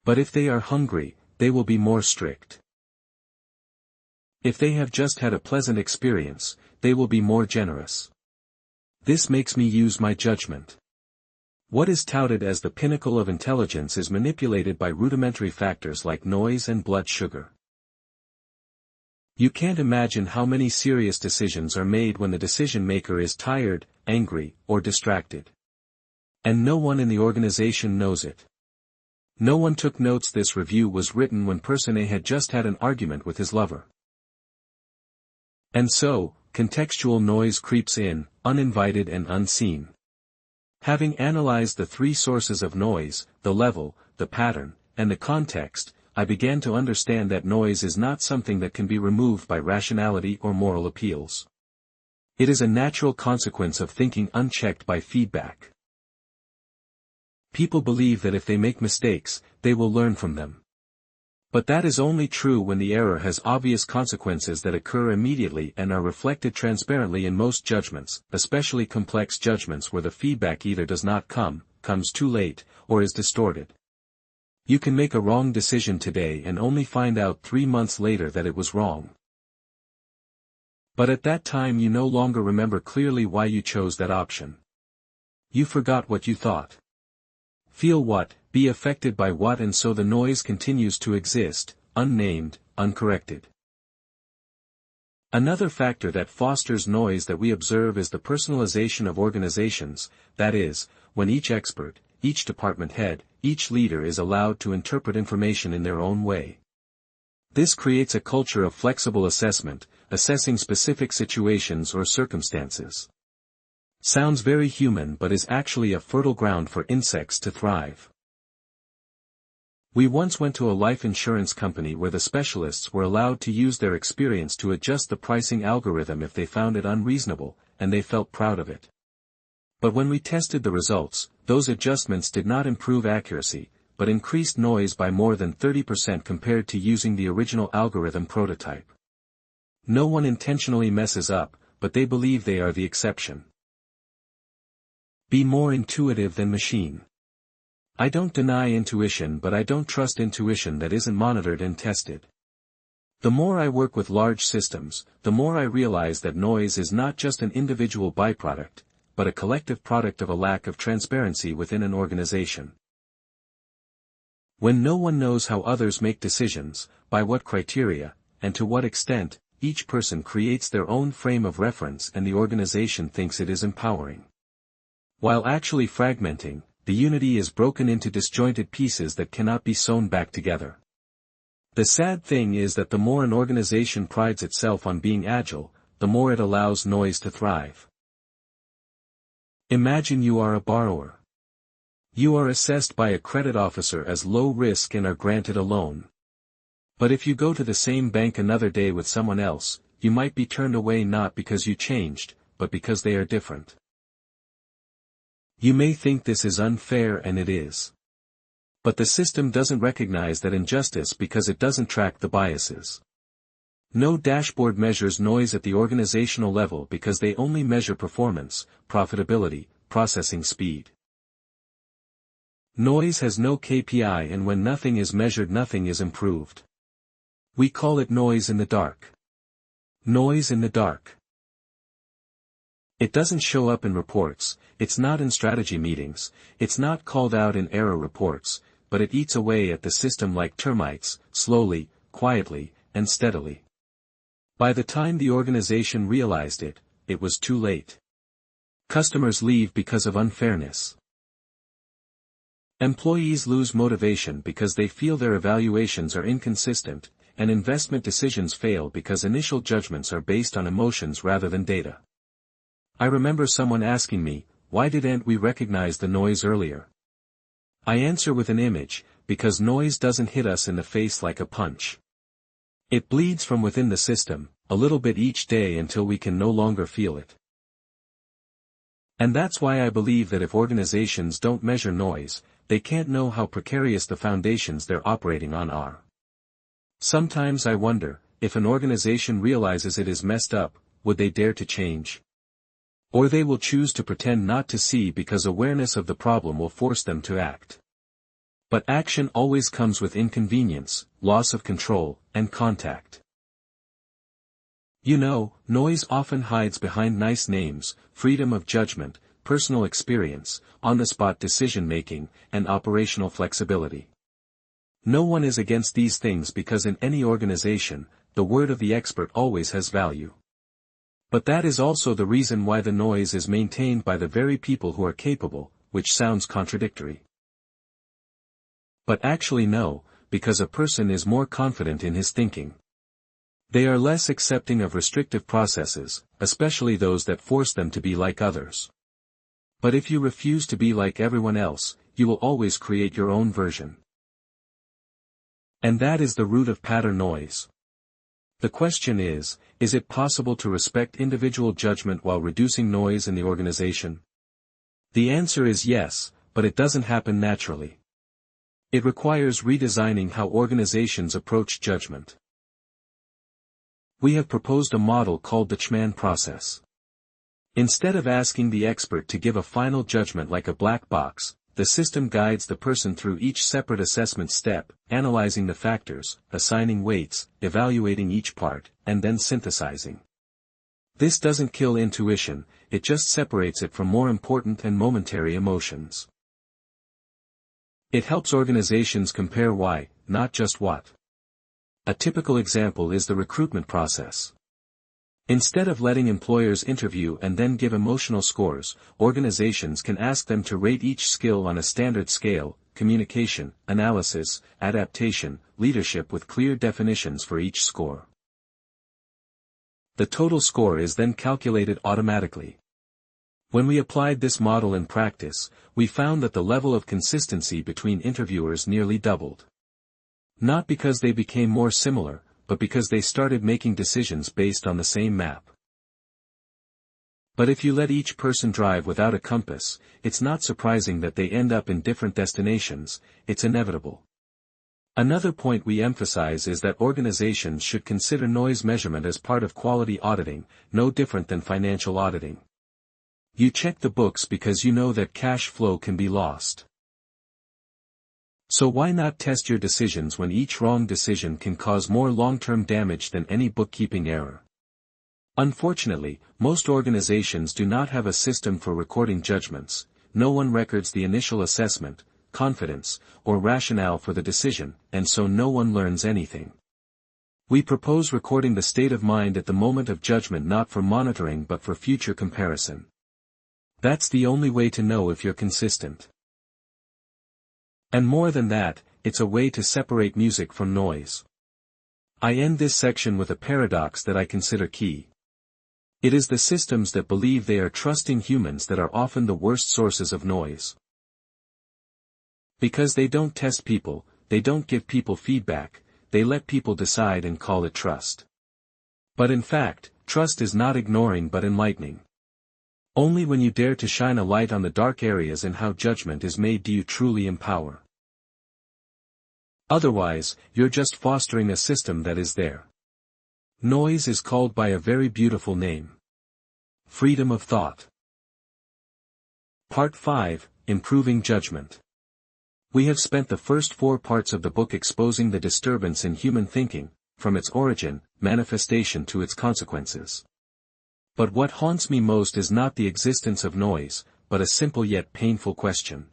But if they are hungry, they will be more strict. If they have just had a pleasant experience, they will be more generous. This makes me use my judgment. What is touted as the pinnacle of intelligence is manipulated by rudimentary factors like noise and blood sugar. You can't imagine how many serious decisions are made when the decision maker is tired, angry, or distracted. And no one in the organization knows it. No one took notes. This review was written when person A had just had an argument with his lover. And so, contextual noise creeps in, uninvited and unseen. Having analyzed the 3 sources of noise, the level, the pattern, and the context, I began to understand that noise is not something that can be removed by rationality or moral appeals. It is a natural consequence of thinking unchecked by feedback. People believe that if they make mistakes, they will learn from them. But that is only true when the error has obvious consequences that occur immediately and are reflected transparently in most judgments, especially complex judgments where the feedback either does not comes too late, or is distorted. You can make a wrong decision today and only find out 3 months later that it was wrong. But at that time you no longer remember clearly why you chose that option. You forgot what you thought. Feel what, be affected by what, and so the noise continues to exist, unnamed, uncorrected. Another factor that fosters noise that we observe is the personalization of organizations, that is, when each expert, each department head, each leader is allowed to interpret information in their own way. This creates a culture of flexible assessment, assessing specific situations or circumstances. Sounds very human but is actually a fertile ground for insects to thrive. We once went to a life insurance company where the specialists were allowed to use their experience to adjust the pricing algorithm if they found it unreasonable, and they felt proud of it. But when we tested the results, those adjustments did not improve accuracy, but increased noise by more than 30% compared to using the original algorithm prototype. No one intentionally messes up, but they believe they are the exception. Be more intuitive than machine. I don't deny intuition, but I don't trust intuition that isn't monitored and tested. The more I work with large systems, the more I realize that noise is not just an individual byproduct, but a collective product of a lack of transparency within an organization. When no one knows how others make decisions, by what criteria, and to what extent, each person creates their own frame of reference and the organization thinks it is empowering. While actually fragmenting, the unity is broken into disjointed pieces that cannot be sewn back together. The sad thing is that the more an organization prides itself on being agile, the more it allows noise to thrive. Imagine you are a borrower. You are assessed by a credit officer as low risk and are granted a loan. But if you go to the same bank another day with someone else, you might be turned away not because you changed, but because they are different. You may think this is unfair, and it is. But the system doesn't recognize that injustice because it doesn't track the biases. No dashboard measures noise at the organizational level because they only measure performance, profitability, processing speed. Noise has no KPI, and when nothing is measured, nothing is improved. We call it noise in the dark. Noise in the dark. It doesn't show up in reports, it's not in strategy meetings, it's not called out in error reports, but it eats away at the system like termites, slowly, quietly, and steadily. By the time the organization realized it, it was too late. Customers leave because of unfairness. Employees lose motivation because they feel their evaluations are inconsistent, and investment decisions fail because initial judgments are based on emotions rather than data. I remember someone asking me, why didn't we recognize the noise earlier? I answer with an image, because noise doesn't hit us in the face like a punch. It bleeds from within the system, a little bit each day until we can no longer feel it. And that's why I believe that if organizations don't measure noise, they can't know how precarious the foundations they're operating on are. Sometimes I wonder, if an organization realizes it is messed up, would they dare to change? Or they will choose to pretend not to see because awareness of the problem will force them to act. But action always comes with inconvenience, loss of control, and contact. You know, noise often hides behind nice names, freedom of judgment, personal experience, on-the-spot decision-making, and operational flexibility. No one is against these things because in any organization, the word of the expert always has value. But that is also the reason why the noise is maintained by the very people who are capable, which sounds contradictory. But actually no, because a person is more confident in his thinking. They are less accepting of restrictive processes, especially those that force them to be like others. But if you refuse to be like everyone else, you will always create your own version. And that is the root of pattern noise. The question is it possible to respect individual judgment while reducing noise in the organization? The answer is yes, but it doesn't happen naturally. It requires redesigning how organizations approach judgment. We have proposed a model called the Kahneman process. Instead of asking the expert to give a final judgment like a black box, the system guides the person through each separate assessment step, analyzing the factors, assigning weights, evaluating each part, and then synthesizing. This doesn't kill intuition, it just separates it from more important and momentary emotions. It helps organizations compare why, not just what. A typical example is the recruitment process. Instead of letting employers interview and then give emotional scores, organizations can ask them to rate each skill on a standard scale: communication, analysis, adaptation, leadership, with clear definitions for each score. The total score is then calculated automatically. When we applied this model in practice, we found that the level of consistency between interviewers nearly doubled. Not because they became more similar, but because they started making decisions based on the same map. But if you let each person drive without a compass, it's not surprising that they end up in different destinations. It's inevitable. Another point we emphasize is that organizations should consider noise measurement as part of quality auditing, no different than financial auditing. You check the books because you know that cash flow can be lost. So why not test your decisions when each wrong decision can cause more long-term damage than any bookkeeping error? Unfortunately, most organizations do not have a system for recording judgments. No one records the initial assessment, confidence, or rationale for the decision, and so no one learns anything. We propose recording the state of mind at the moment of judgment, not for monitoring but for future comparison. That's the only way to know if you're consistent. And more than that, it's a way to separate music from noise. I end this section with a paradox that I consider key. It is the systems that believe they are trusting humans that are often the worst sources of noise. Because they don't test people, they don't give people feedback, they let people decide and call it trust. But in fact, trust is not ignoring but enlightening. Only when you dare to shine a light on the dark areas and how judgment is made do you truly empower. Otherwise, you're just fostering a system that is there. Noise is called by a very beautiful name. Freedom of thought. Part 5, Improving Judgment. We have spent the first 4 parts of the book exposing the disturbance in human thinking, from its origin, manifestation to its consequences. But what haunts me most is not the existence of noise, but a simple yet painful question.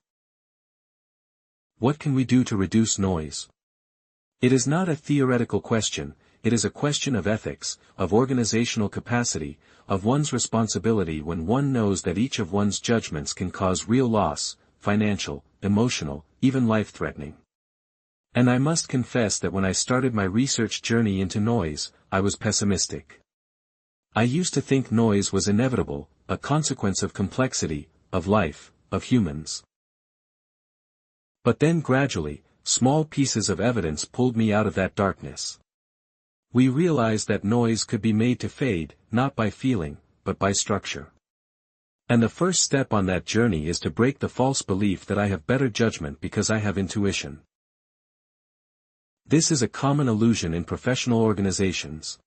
What can we do to reduce noise? It is not a theoretical question, it is a question of ethics, of organizational capacity, of one's responsibility when one knows that each of one's judgments can cause real loss, financial, emotional, even life-threatening. And I must confess that when I started my research journey into noise, I was pessimistic. I used to think noise was inevitable, a consequence of complexity, of life, of humans. But then gradually, small pieces of evidence pulled me out of that darkness. We realized that noise could be made to fade, not by feeling, but by structure. And the first step on that journey is to break the false belief that I have better judgment because I have intuition. This is a common illusion in professional organizations.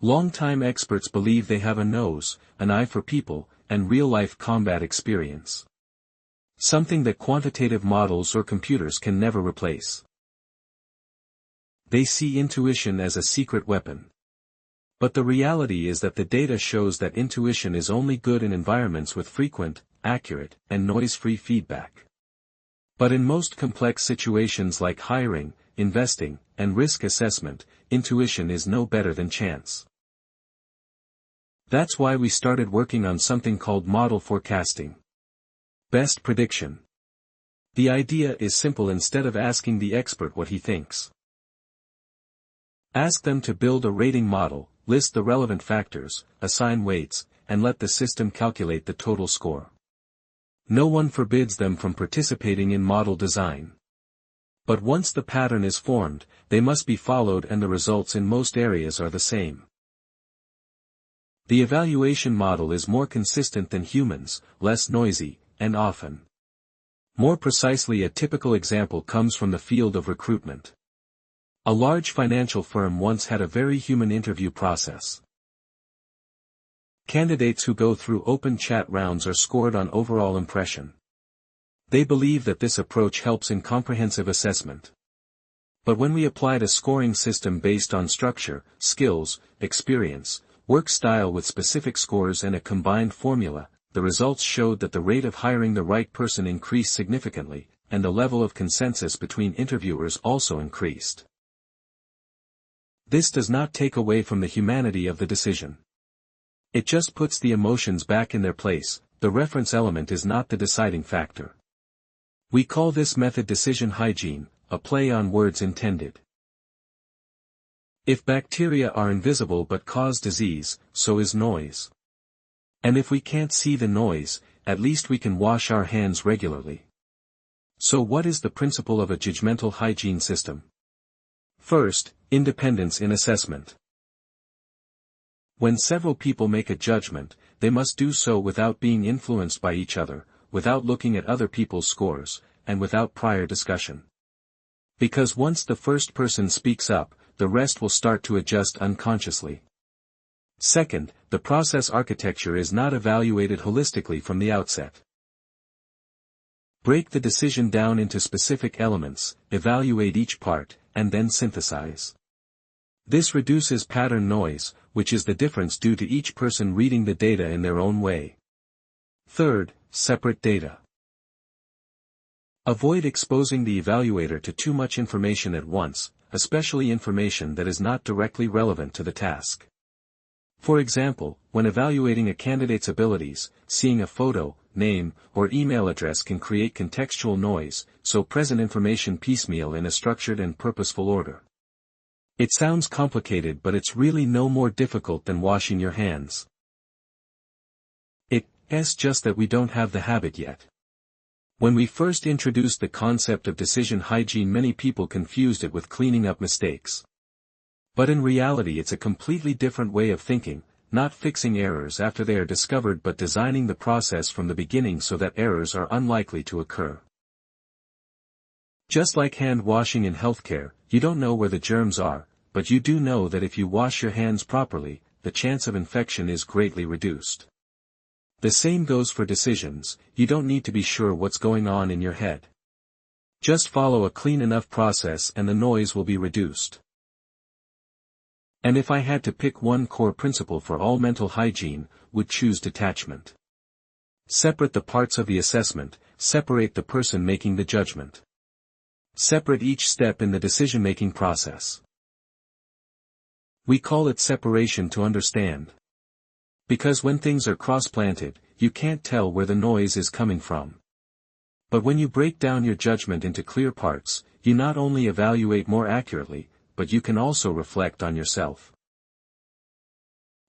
Long-time experts believe they have a nose, an eye for people, and real-life combat experience. Something that quantitative models or computers can never replace. They see intuition as a secret weapon. But the reality is that the data shows that intuition is only good in environments with frequent, accurate, and noise-free feedback. But in most complex situations like hiring, investing, and risk assessment, intuition is no better than chance. That's why we started working on something called model forecasting. Best prediction. The idea is simple. Instead of asking the expert what he thinks, ask them to build a rating model, list the relevant factors, assign weights, and let the system calculate the total score. No one forbids them from participating in model design. But once the pattern is formed, they must be followed, and the results in most areas are the same. The evaluation model is more consistent than humans, less noisy, and often More precisely, a typical example comes from the field of recruitment. A large financial firm once had a very human interview process. Candidates who go through open chat rounds are scored on overall impression. They believe that this approach helps in comprehensive assessment. But when we applied a scoring system based on structure, skills, experience, work style with specific scores and a combined formula, the results showed that the rate of hiring the right person increased significantly, and the level of consensus between interviewers also increased. This does not take away from the humanity of the decision. It just puts the emotions back in their place. The reference element is not the deciding factor. We call this method decision hygiene, a play on words intended. If bacteria are invisible but cause disease, so is noise. And if we can't see the noise, at least we can wash our hands regularly. So what is the principle of a judgmental hygiene system? First, independence in assessment. When several people make a judgment, they must do so without being influenced by each other, without looking at other people's scores, and without prior discussion. Because once the first person speaks up, the rest will start to adjust unconsciously. Second, the process architecture is not evaluated holistically from the outset. Break the decision down into specific elements, evaluate each part, and then synthesize. This reduces pattern noise, which is the difference due to each person reading the data in their own way. Third, separate data. Avoid exposing the evaluator to too much information at once, especially information that is not directly relevant to the task. For example, when evaluating a candidate's abilities, seeing a photo, name, or email address can create contextual noise, so present information piecemeal in a structured and purposeful order. It sounds complicated, but it's really no more difficult than washing your hands. It's just that we don't have the habit yet. When we first introduced the concept of decision hygiene, many people confused it with cleaning up mistakes. But in reality, it's a completely different way of thinking, not fixing errors after they are discovered but designing the process from the beginning so that errors are unlikely to occur. Just like hand washing in healthcare, you don't know where the germs are, but you do know that if you wash your hands properly, the chance of infection is greatly reduced. The same goes for decisions. You don't need to be sure what's going on in your head. Just follow a clean enough process and the noise will be reduced. And if I had to pick one core principle for all mental hygiene, would choose detachment. Separate the parts of the assessment, separate the person making the judgment. Separate each step in the decision-making process. We call it separation to understand. Because when things are cross-planted, you can't tell where the noise is coming from. But when you break down your judgment into clear parts, you not only evaluate more accurately, but you can also reflect on yourself.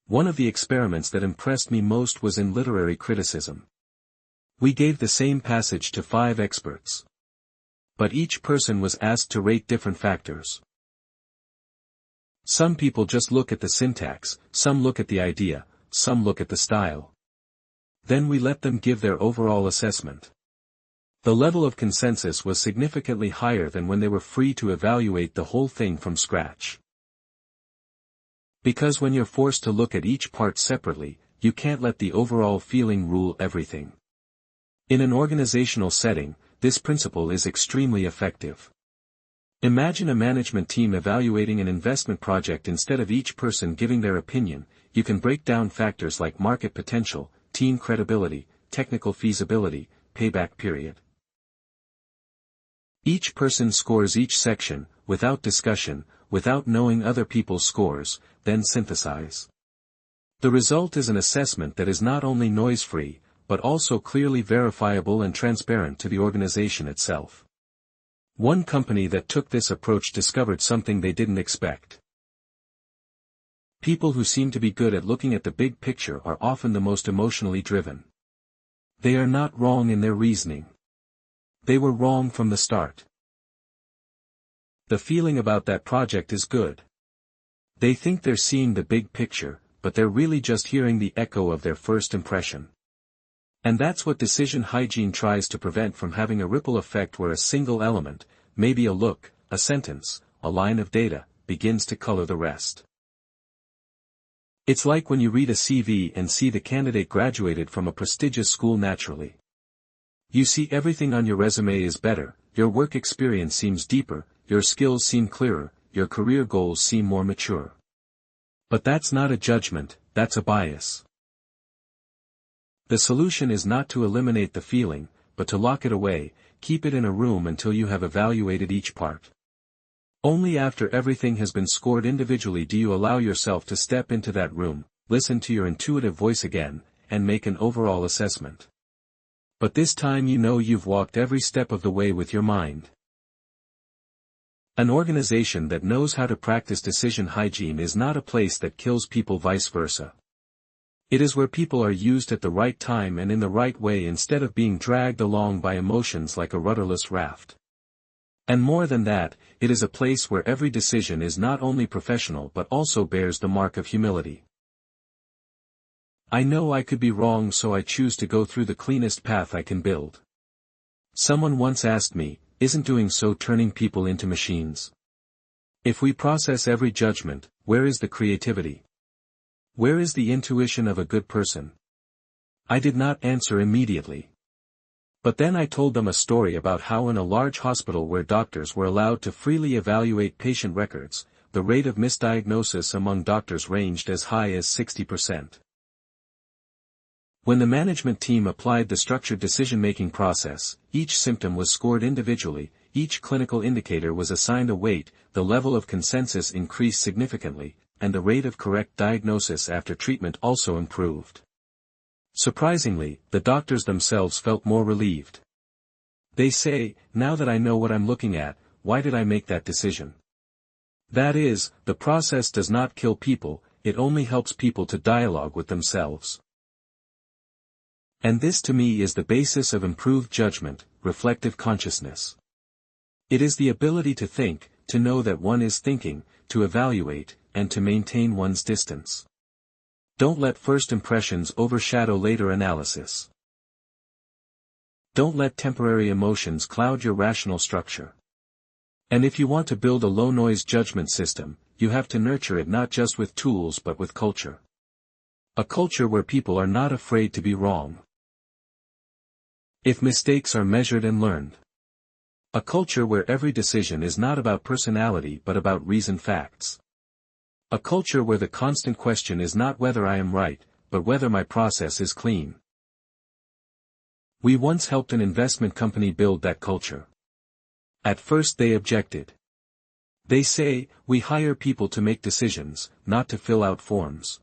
One of the experiments that impressed me most was in literary criticism. We gave the same passage to 5 experts. But each person was asked to rate different factors. Some people just look at the syntax, some look at the idea, some look at the style. Then we let them give their overall assessment. The level of consensus was significantly higher than when they were free to evaluate the whole thing from scratch. Because when you're forced to look at each part separately, you can't let the overall feeling rule everything. In an organizational setting, this principle is extremely effective. Imagine a management team evaluating an investment project. Instead of each person giving their opinion, you can break down factors like market potential, team credibility, technical feasibility, payback period. Each person scores each section, without discussion, without knowing other people's scores, then synthesize. The result is an assessment that is not only noise-free, but also clearly verifiable and transparent to the organization itself. One company that took this approach discovered something they didn't expect. People who seem to be good at looking at the big picture are often the most emotionally driven. They are not wrong in their reasoning. They were wrong from the start. The feeling about that project is good. They think they're seeing the big picture, but they're really just hearing the echo of their first impression. And that's what decision hygiene tries to prevent from having a ripple effect where a single element, maybe a look, a sentence, a line of data, begins to color the rest. It's like when you read a CV and see the candidate graduated from a prestigious school naturally. You see everything on your resume is better, your work experience seems deeper, your skills seem clearer, your career goals seem more mature. But that's not a judgment, that's a bias. The solution is not to eliminate the feeling, but to lock it away, keep it in a room until you have evaluated each part. Only after everything has been scored individually do you allow yourself to step into that room, listen to your intuitive voice again, and make an overall assessment. But this time you know you've walked every step of the way with your mind. An organization that knows how to practice decision hygiene is not a place that kills people, vice versa. It is where people are used at the right time and in the right way instead of being dragged along by emotions like a rudderless raft. And more than that, it is a place where every decision is not only professional but also bears the mark of humility. I know I could be wrong, so I choose to go through the cleanest path I can build. Someone once asked me, isn't doing so turning people into machines? If we process every judgment, where is the creativity? Where is the intuition of a good person? I did not answer immediately. But then I told them a story about how in a large hospital where doctors were allowed to freely evaluate patient records, the rate of misdiagnosis among doctors ranged as high as 60%. When the management team applied the structured decision-making process, each symptom was scored individually, each clinical indicator was assigned a weight, the level of consensus increased significantly, and the rate of correct diagnosis after treatment also improved. Surprisingly, the doctors themselves felt more relieved. They say, now that I know what I'm looking at, why did I make that decision? That is, the process does not kill people, it only helps people to dialogue with themselves. And this to me is the basis of improved judgment, reflective consciousness. It is the ability to think, to know that one is thinking, to evaluate, and to maintain one's distance. Don't let first impressions overshadow later analysis. Don't let temporary emotions cloud your rational structure. And if you want to build a low-noise judgment system, you have to nurture it not just with tools but with culture. A culture where people are not afraid to be wrong. If mistakes are measured and learned. A culture where every decision is not about personality but about reasoned facts. A culture where the constant question is not whether I am right, but whether my process is clean. We once helped an investment company build that culture. At first they objected. They say, we hire people to make decisions, not to fill out forms.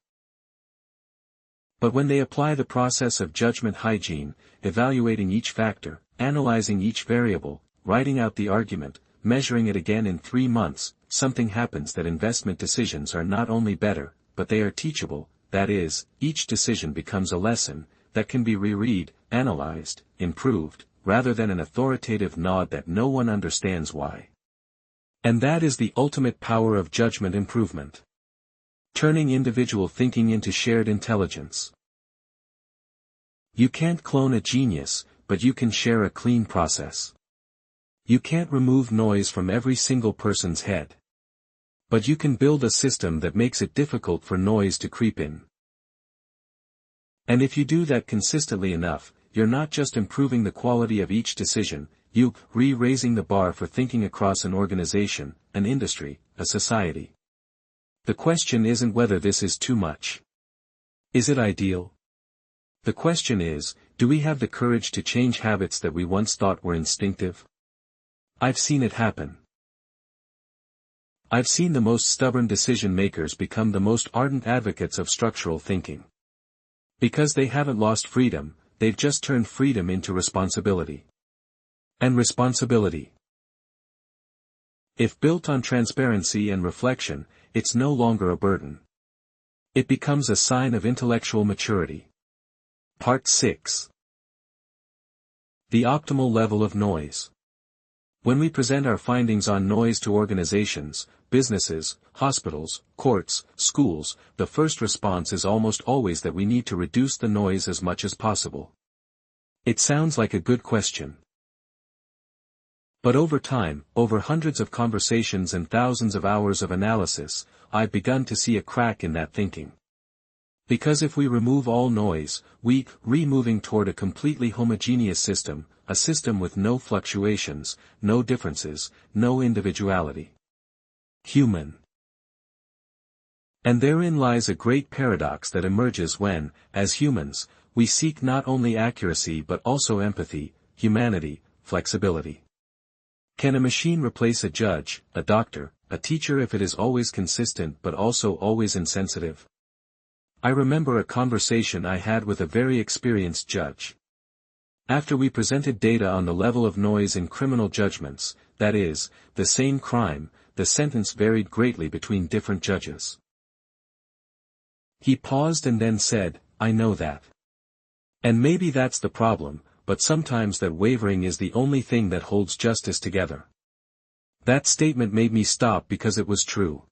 But when they apply the process of judgment hygiene, evaluating each factor, analyzing each variable, writing out the argument, measuring it again in 3 months, something happens. That investment decisions are not only better, but they are teachable, that is, each decision becomes a lesson, that can be reread, analyzed, improved, rather than an authoritative nod that no one understands why. And that is the ultimate power of judgment improvement. Turning individual thinking into shared intelligence. You can't clone a genius, but you can share a clean process. You can't remove noise from every single person's head. But you can build a system that makes it difficult for noise to creep in. And if you do that consistently enough, you're not just improving the quality of each decision, you're raising the bar for thinking across an organization, an industry, a society. The question isn't whether this is too much. Is it ideal? The question is, do we have the courage to change habits that we once thought were instinctive? I've seen it happen. I've seen the most stubborn decision makers become the most ardent advocates of structural thinking. Because they haven't lost freedom, they've just turned freedom into responsibility. And responsibility, if built on transparency and reflection, it's no longer a burden. It becomes a sign of intellectual maturity. Part 6. The optimal level of noise. When we present our findings on noise to organizations, businesses, hospitals, courts, schools, the first response is almost always that we need to reduce the noise as much as possible. It sounds like a good question. But over time, over hundreds of conversations and thousands of hours of analysis, I've begun to see a crack in that thinking. Because if we remove all noise, we're moving toward a completely homogeneous system, a system with no fluctuations, no differences, no individuality. Human. And therein lies a great paradox that emerges when, as humans, we seek not only accuracy but also empathy, humanity, flexibility. Can a machine replace a judge, a doctor, a teacher if it is always consistent but also always insensitive? I remember a conversation I had with a very experienced judge. After we presented data on the level of noise in criminal judgments, that is, the same crime, the sentence varied greatly between different judges. He paused and then said, "I know that. And maybe that's the problem, but sometimes that wavering is the only thing that holds justice together." That statement made me stop because it was true.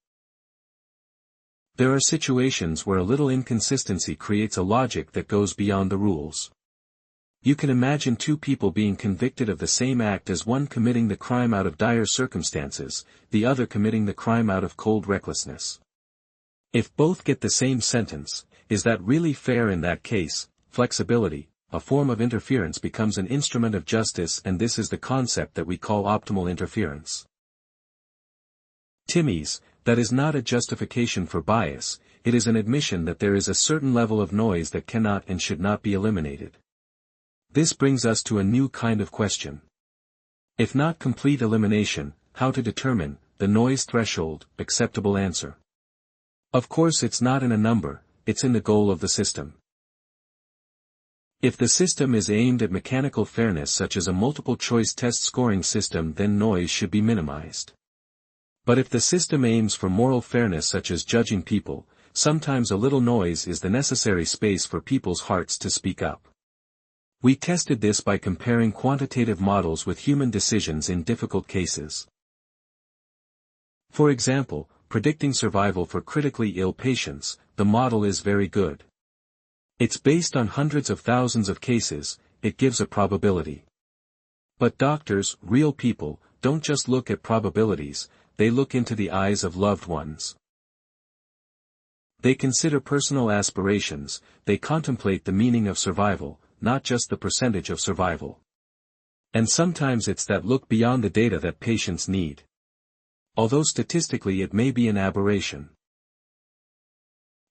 There are situations where a little inconsistency creates a logic that goes beyond the rules. You can imagine two people being convicted of the same act, as one committing the crime out of dire circumstances, the other committing the crime out of cold recklessness. If both get the same sentence, is that really fair? In that case, flexibility, a form of interference, becomes an instrument of justice, and this is the concept that we call optimal interference. Timmy's, that is not a justification for bias, it is an admission that there is a certain level of noise that cannot and should not be eliminated. This brings us to a new kind of question. If not complete elimination, how to determine the noise threshold, acceptable answer? Of course, it's not in a number, it's in the goal of the system. If the system is aimed at mechanical fairness, such as a multiple-choice test scoring system, then noise should be minimized. But if the system aims for moral fairness, such as judging people, sometimes a little noise is the necessary space for people's hearts to speak up. We tested this by comparing quantitative models with human decisions in difficult cases. For example, predicting survival for critically ill patients, the model is very good. It's based on hundreds of thousands of cases, it gives a probability. But doctors, real people, don't just look at probabilities, they look into the eyes of loved ones. They consider personal aspirations, they contemplate the meaning of survival, not just the percentage of survival. And sometimes it's that look beyond the data that patients need. Although statistically it may be an aberration.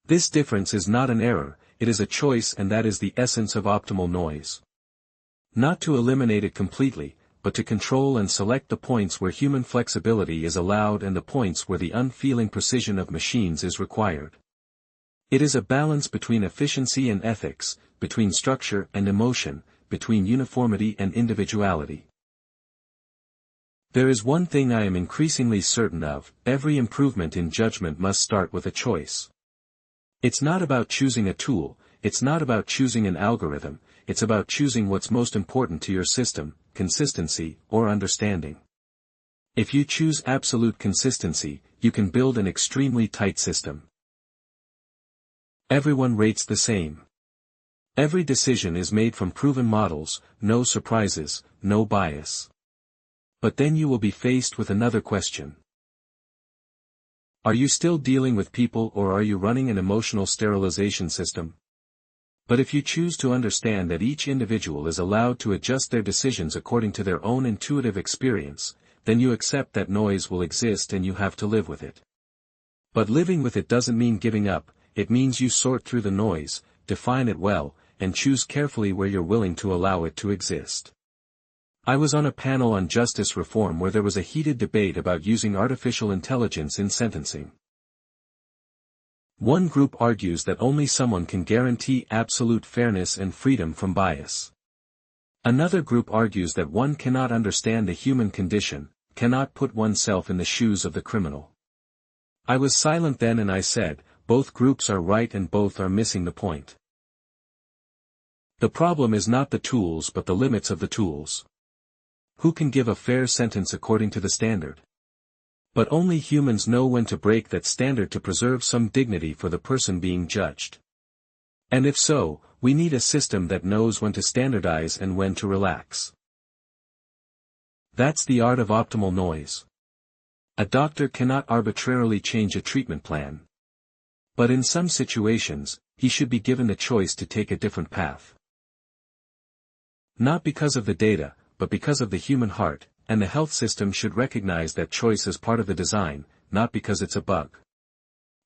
This difference is not an error, it is a choice, and that is the essence of optimal noise. Not to eliminate it completely, but to control and select the points where human flexibility is allowed and the points where the unfeeling precision of machines is required. It is a balance between efficiency and ethics, between structure and emotion, between uniformity and individuality. There is one thing I am increasingly certain of: every improvement in judgment must start with a choice. It's not about choosing a tool, it's not about choosing an algorithm, it's about choosing what's most important to your system, consistency or understanding. If you choose absolute consistency, you can build an extremely tight system. Everyone rates the same. Every decision is made from proven models, no surprises, no bias. But then you will be faced with another question. Are you still dealing with people, or are you running an emotional sterilization system? But if you choose to understand that each individual is allowed to adjust their decisions according to their own intuitive experience, then you accept that noise will exist and you have to live with it. But living with it doesn't mean giving up, it means you sort through the noise, define it well, and choose carefully where you're willing to allow it to exist. I was on a panel on justice reform where there was a heated debate about using artificial intelligence in sentencing. One group argues that only someone can guarantee absolute fairness and freedom from bias. Another group argues that one cannot understand the human condition, cannot put oneself in the shoes of the criminal. I was silent then and I said, both groups are right and both are missing the point. The problem is not the tools but the limits of the tools. Who can give a fair sentence according to the standard? But only humans know when to break that standard to preserve some dignity for the person being judged. And if so, we need a system that knows when to standardize and when to relax. That's the art of optimal noise. A doctor cannot arbitrarily change a treatment plan. But in some situations, he should be given the choice to take a different path. Not because of the data, but because of the human heart, and the health system should recognize that choice as part of the design, not because it's a bug.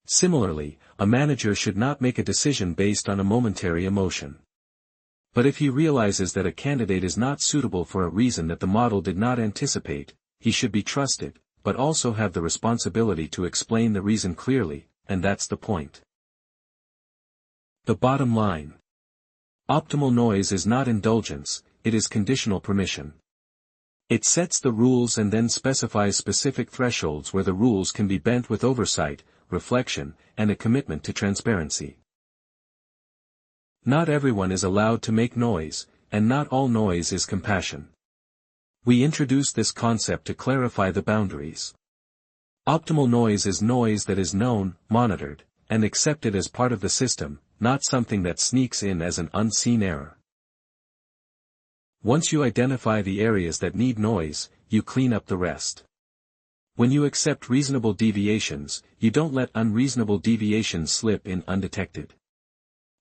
Similarly, a manager should not make a decision based on a momentary emotion. But if he realizes that a candidate is not suitable for a reason that the model did not anticipate, he should be trusted, but also have the responsibility to explain the reason clearly, and that's the point. The bottom line. Optimal noise is not indulgence, it is conditional permission. It sets the rules and then specifies specific thresholds where the rules can be bent with oversight, reflection, and a commitment to transparency. Not everyone is allowed to make noise, and not all noise is compassion. We introduce this concept to clarify the boundaries. Optimal noise is noise that is known, monitored, and accepted as part of the system, not something that sneaks in as an unseen error. Once you identify the areas that need noise, you clean up the rest. When you accept reasonable deviations, you don't let unreasonable deviations slip in undetected.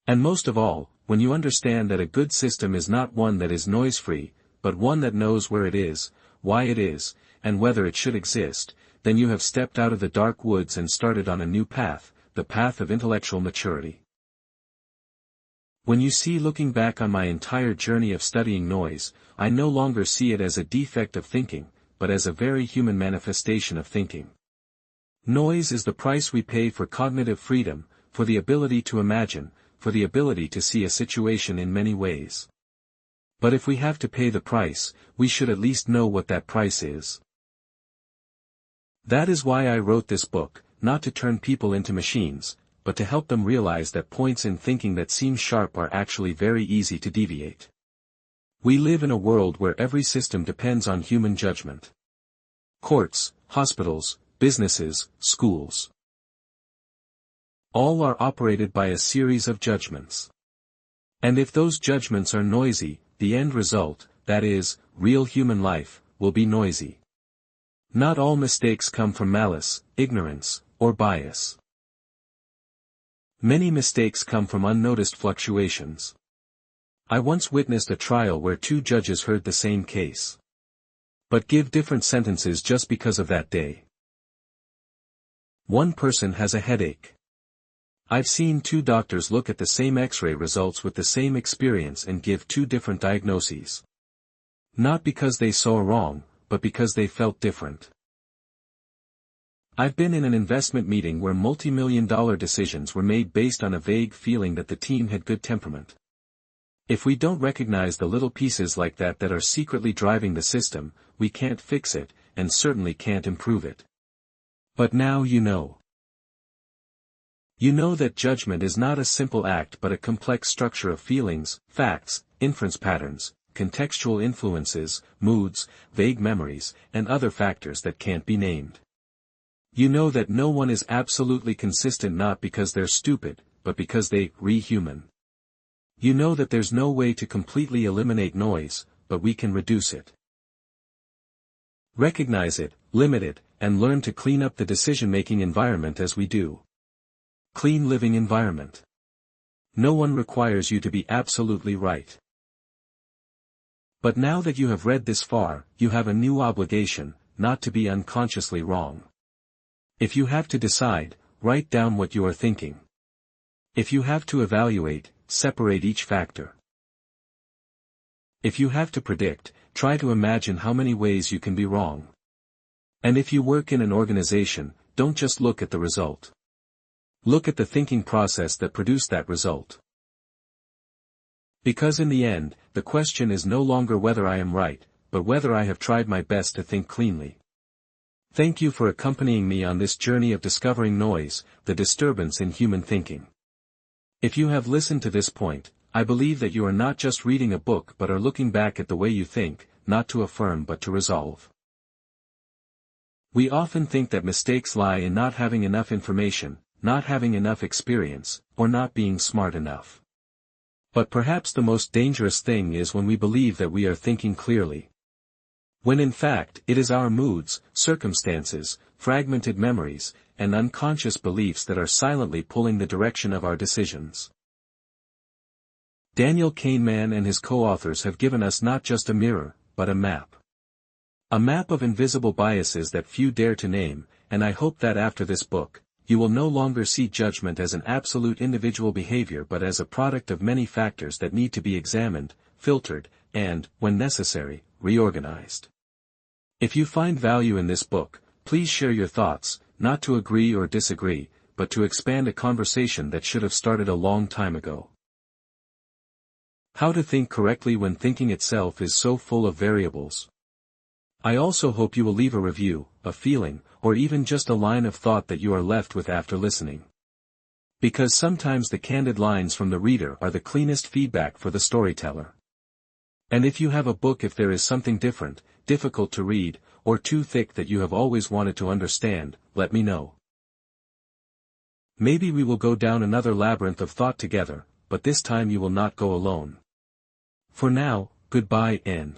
And most of all, when you understand that a good system is not one that is noise-free, but one that knows where it is, why it is, and whether it should exist, then you have stepped out of the dark woods and started on a new path, the path of intellectual maturity. When you see looking back on my entire journey of studying noise, I no longer see it as a defect of thinking, but as a very human manifestation of thinking. Noise is the price we pay for cognitive freedom, for the ability to imagine, for the ability to see a situation in many ways. But if we have to pay the price, we should at least know what that price is. That is why I wrote this book, not to turn people into machines, but to help them realize that points in thinking that seem sharp are actually very easy to deviate. We live in a world where every system depends on human judgment. Courts, hospitals, businesses, schools. All are operated by a series of judgments. And if those judgments are noisy, the end result, that is, real human life, will be noisy. Not all mistakes come from malice, ignorance, or bias. Many mistakes come from unnoticed fluctuations. I once witnessed a trial where two judges heard the same case, but give different sentences just because of that day. One person has a headache. I've seen two doctors look at the same X-ray results with the same experience and give two different diagnoses. Not because they saw wrong, but because they felt different. I've been in an investment meeting where multi-million-dollar decisions were made based on a vague feeling that the team had good temperament. If we don't recognize the little pieces like that that are secretly driving the system, we can't fix it, and certainly can't improve it. But now you know. You know that judgment is not a simple act but a complex structure of feelings, facts, inference patterns, contextual influences, moods, vague memories, and other factors that can't be named. You know that no one is absolutely consistent not because they're stupid, but because they're human. You know that there's no way to completely eliminate noise, but we can reduce it. Recognize it, limit it, and learn to clean up the decision-making environment as we do. Clean living environment. No one requires you to be absolutely right. But now that you have read this far, you have a new obligation, not to be unconsciously wrong. If you have to decide, write down what you are thinking. If you have to evaluate, separate each factor. If you have to predict, try to imagine how many ways you can be wrong. And if you work in an organization, don't just look at the result. Look at the thinking process that produced that result. Because in the end, the question is no longer whether I am right, but whether I have tried my best to think cleanly. Thank you for accompanying me on this journey of discovering noise, the disturbance in human thinking. If you have listened to this point, I believe that you are not just reading a book but are looking back at the way you think, not to affirm but to resolve. We often think that mistakes lie in not having enough information, not having enough experience, or not being smart enough. But perhaps the most dangerous thing is when we believe that we are thinking clearly. When in fact, it is our moods, circumstances, fragmented memories, and unconscious beliefs that are silently pulling the direction of our decisions. Daniel Kahneman and his co-authors have given us not just a mirror, but a map. A map of invisible biases that few dare to name, and I hope that after this book, you will no longer see judgment as an absolute individual behavior but as a product of many factors that need to be examined, filtered, and, when necessary, reorganized. If you find value in this book, please share your thoughts, not to agree or disagree, but to expand a conversation that should have started a long time ago. How to think correctly when thinking itself is so full of variables. I also hope you will leave a review, a feeling, or even just a line of thought that you are left with after listening. Because sometimes the candid lines from the reader are the cleanest feedback for the storyteller. And if you have a book, if there is something different, difficult to read, or too thick that you have always wanted to understand, let me know. Maybe we will go down another labyrinth of thought together, but this time you will not go alone. For now, goodbye and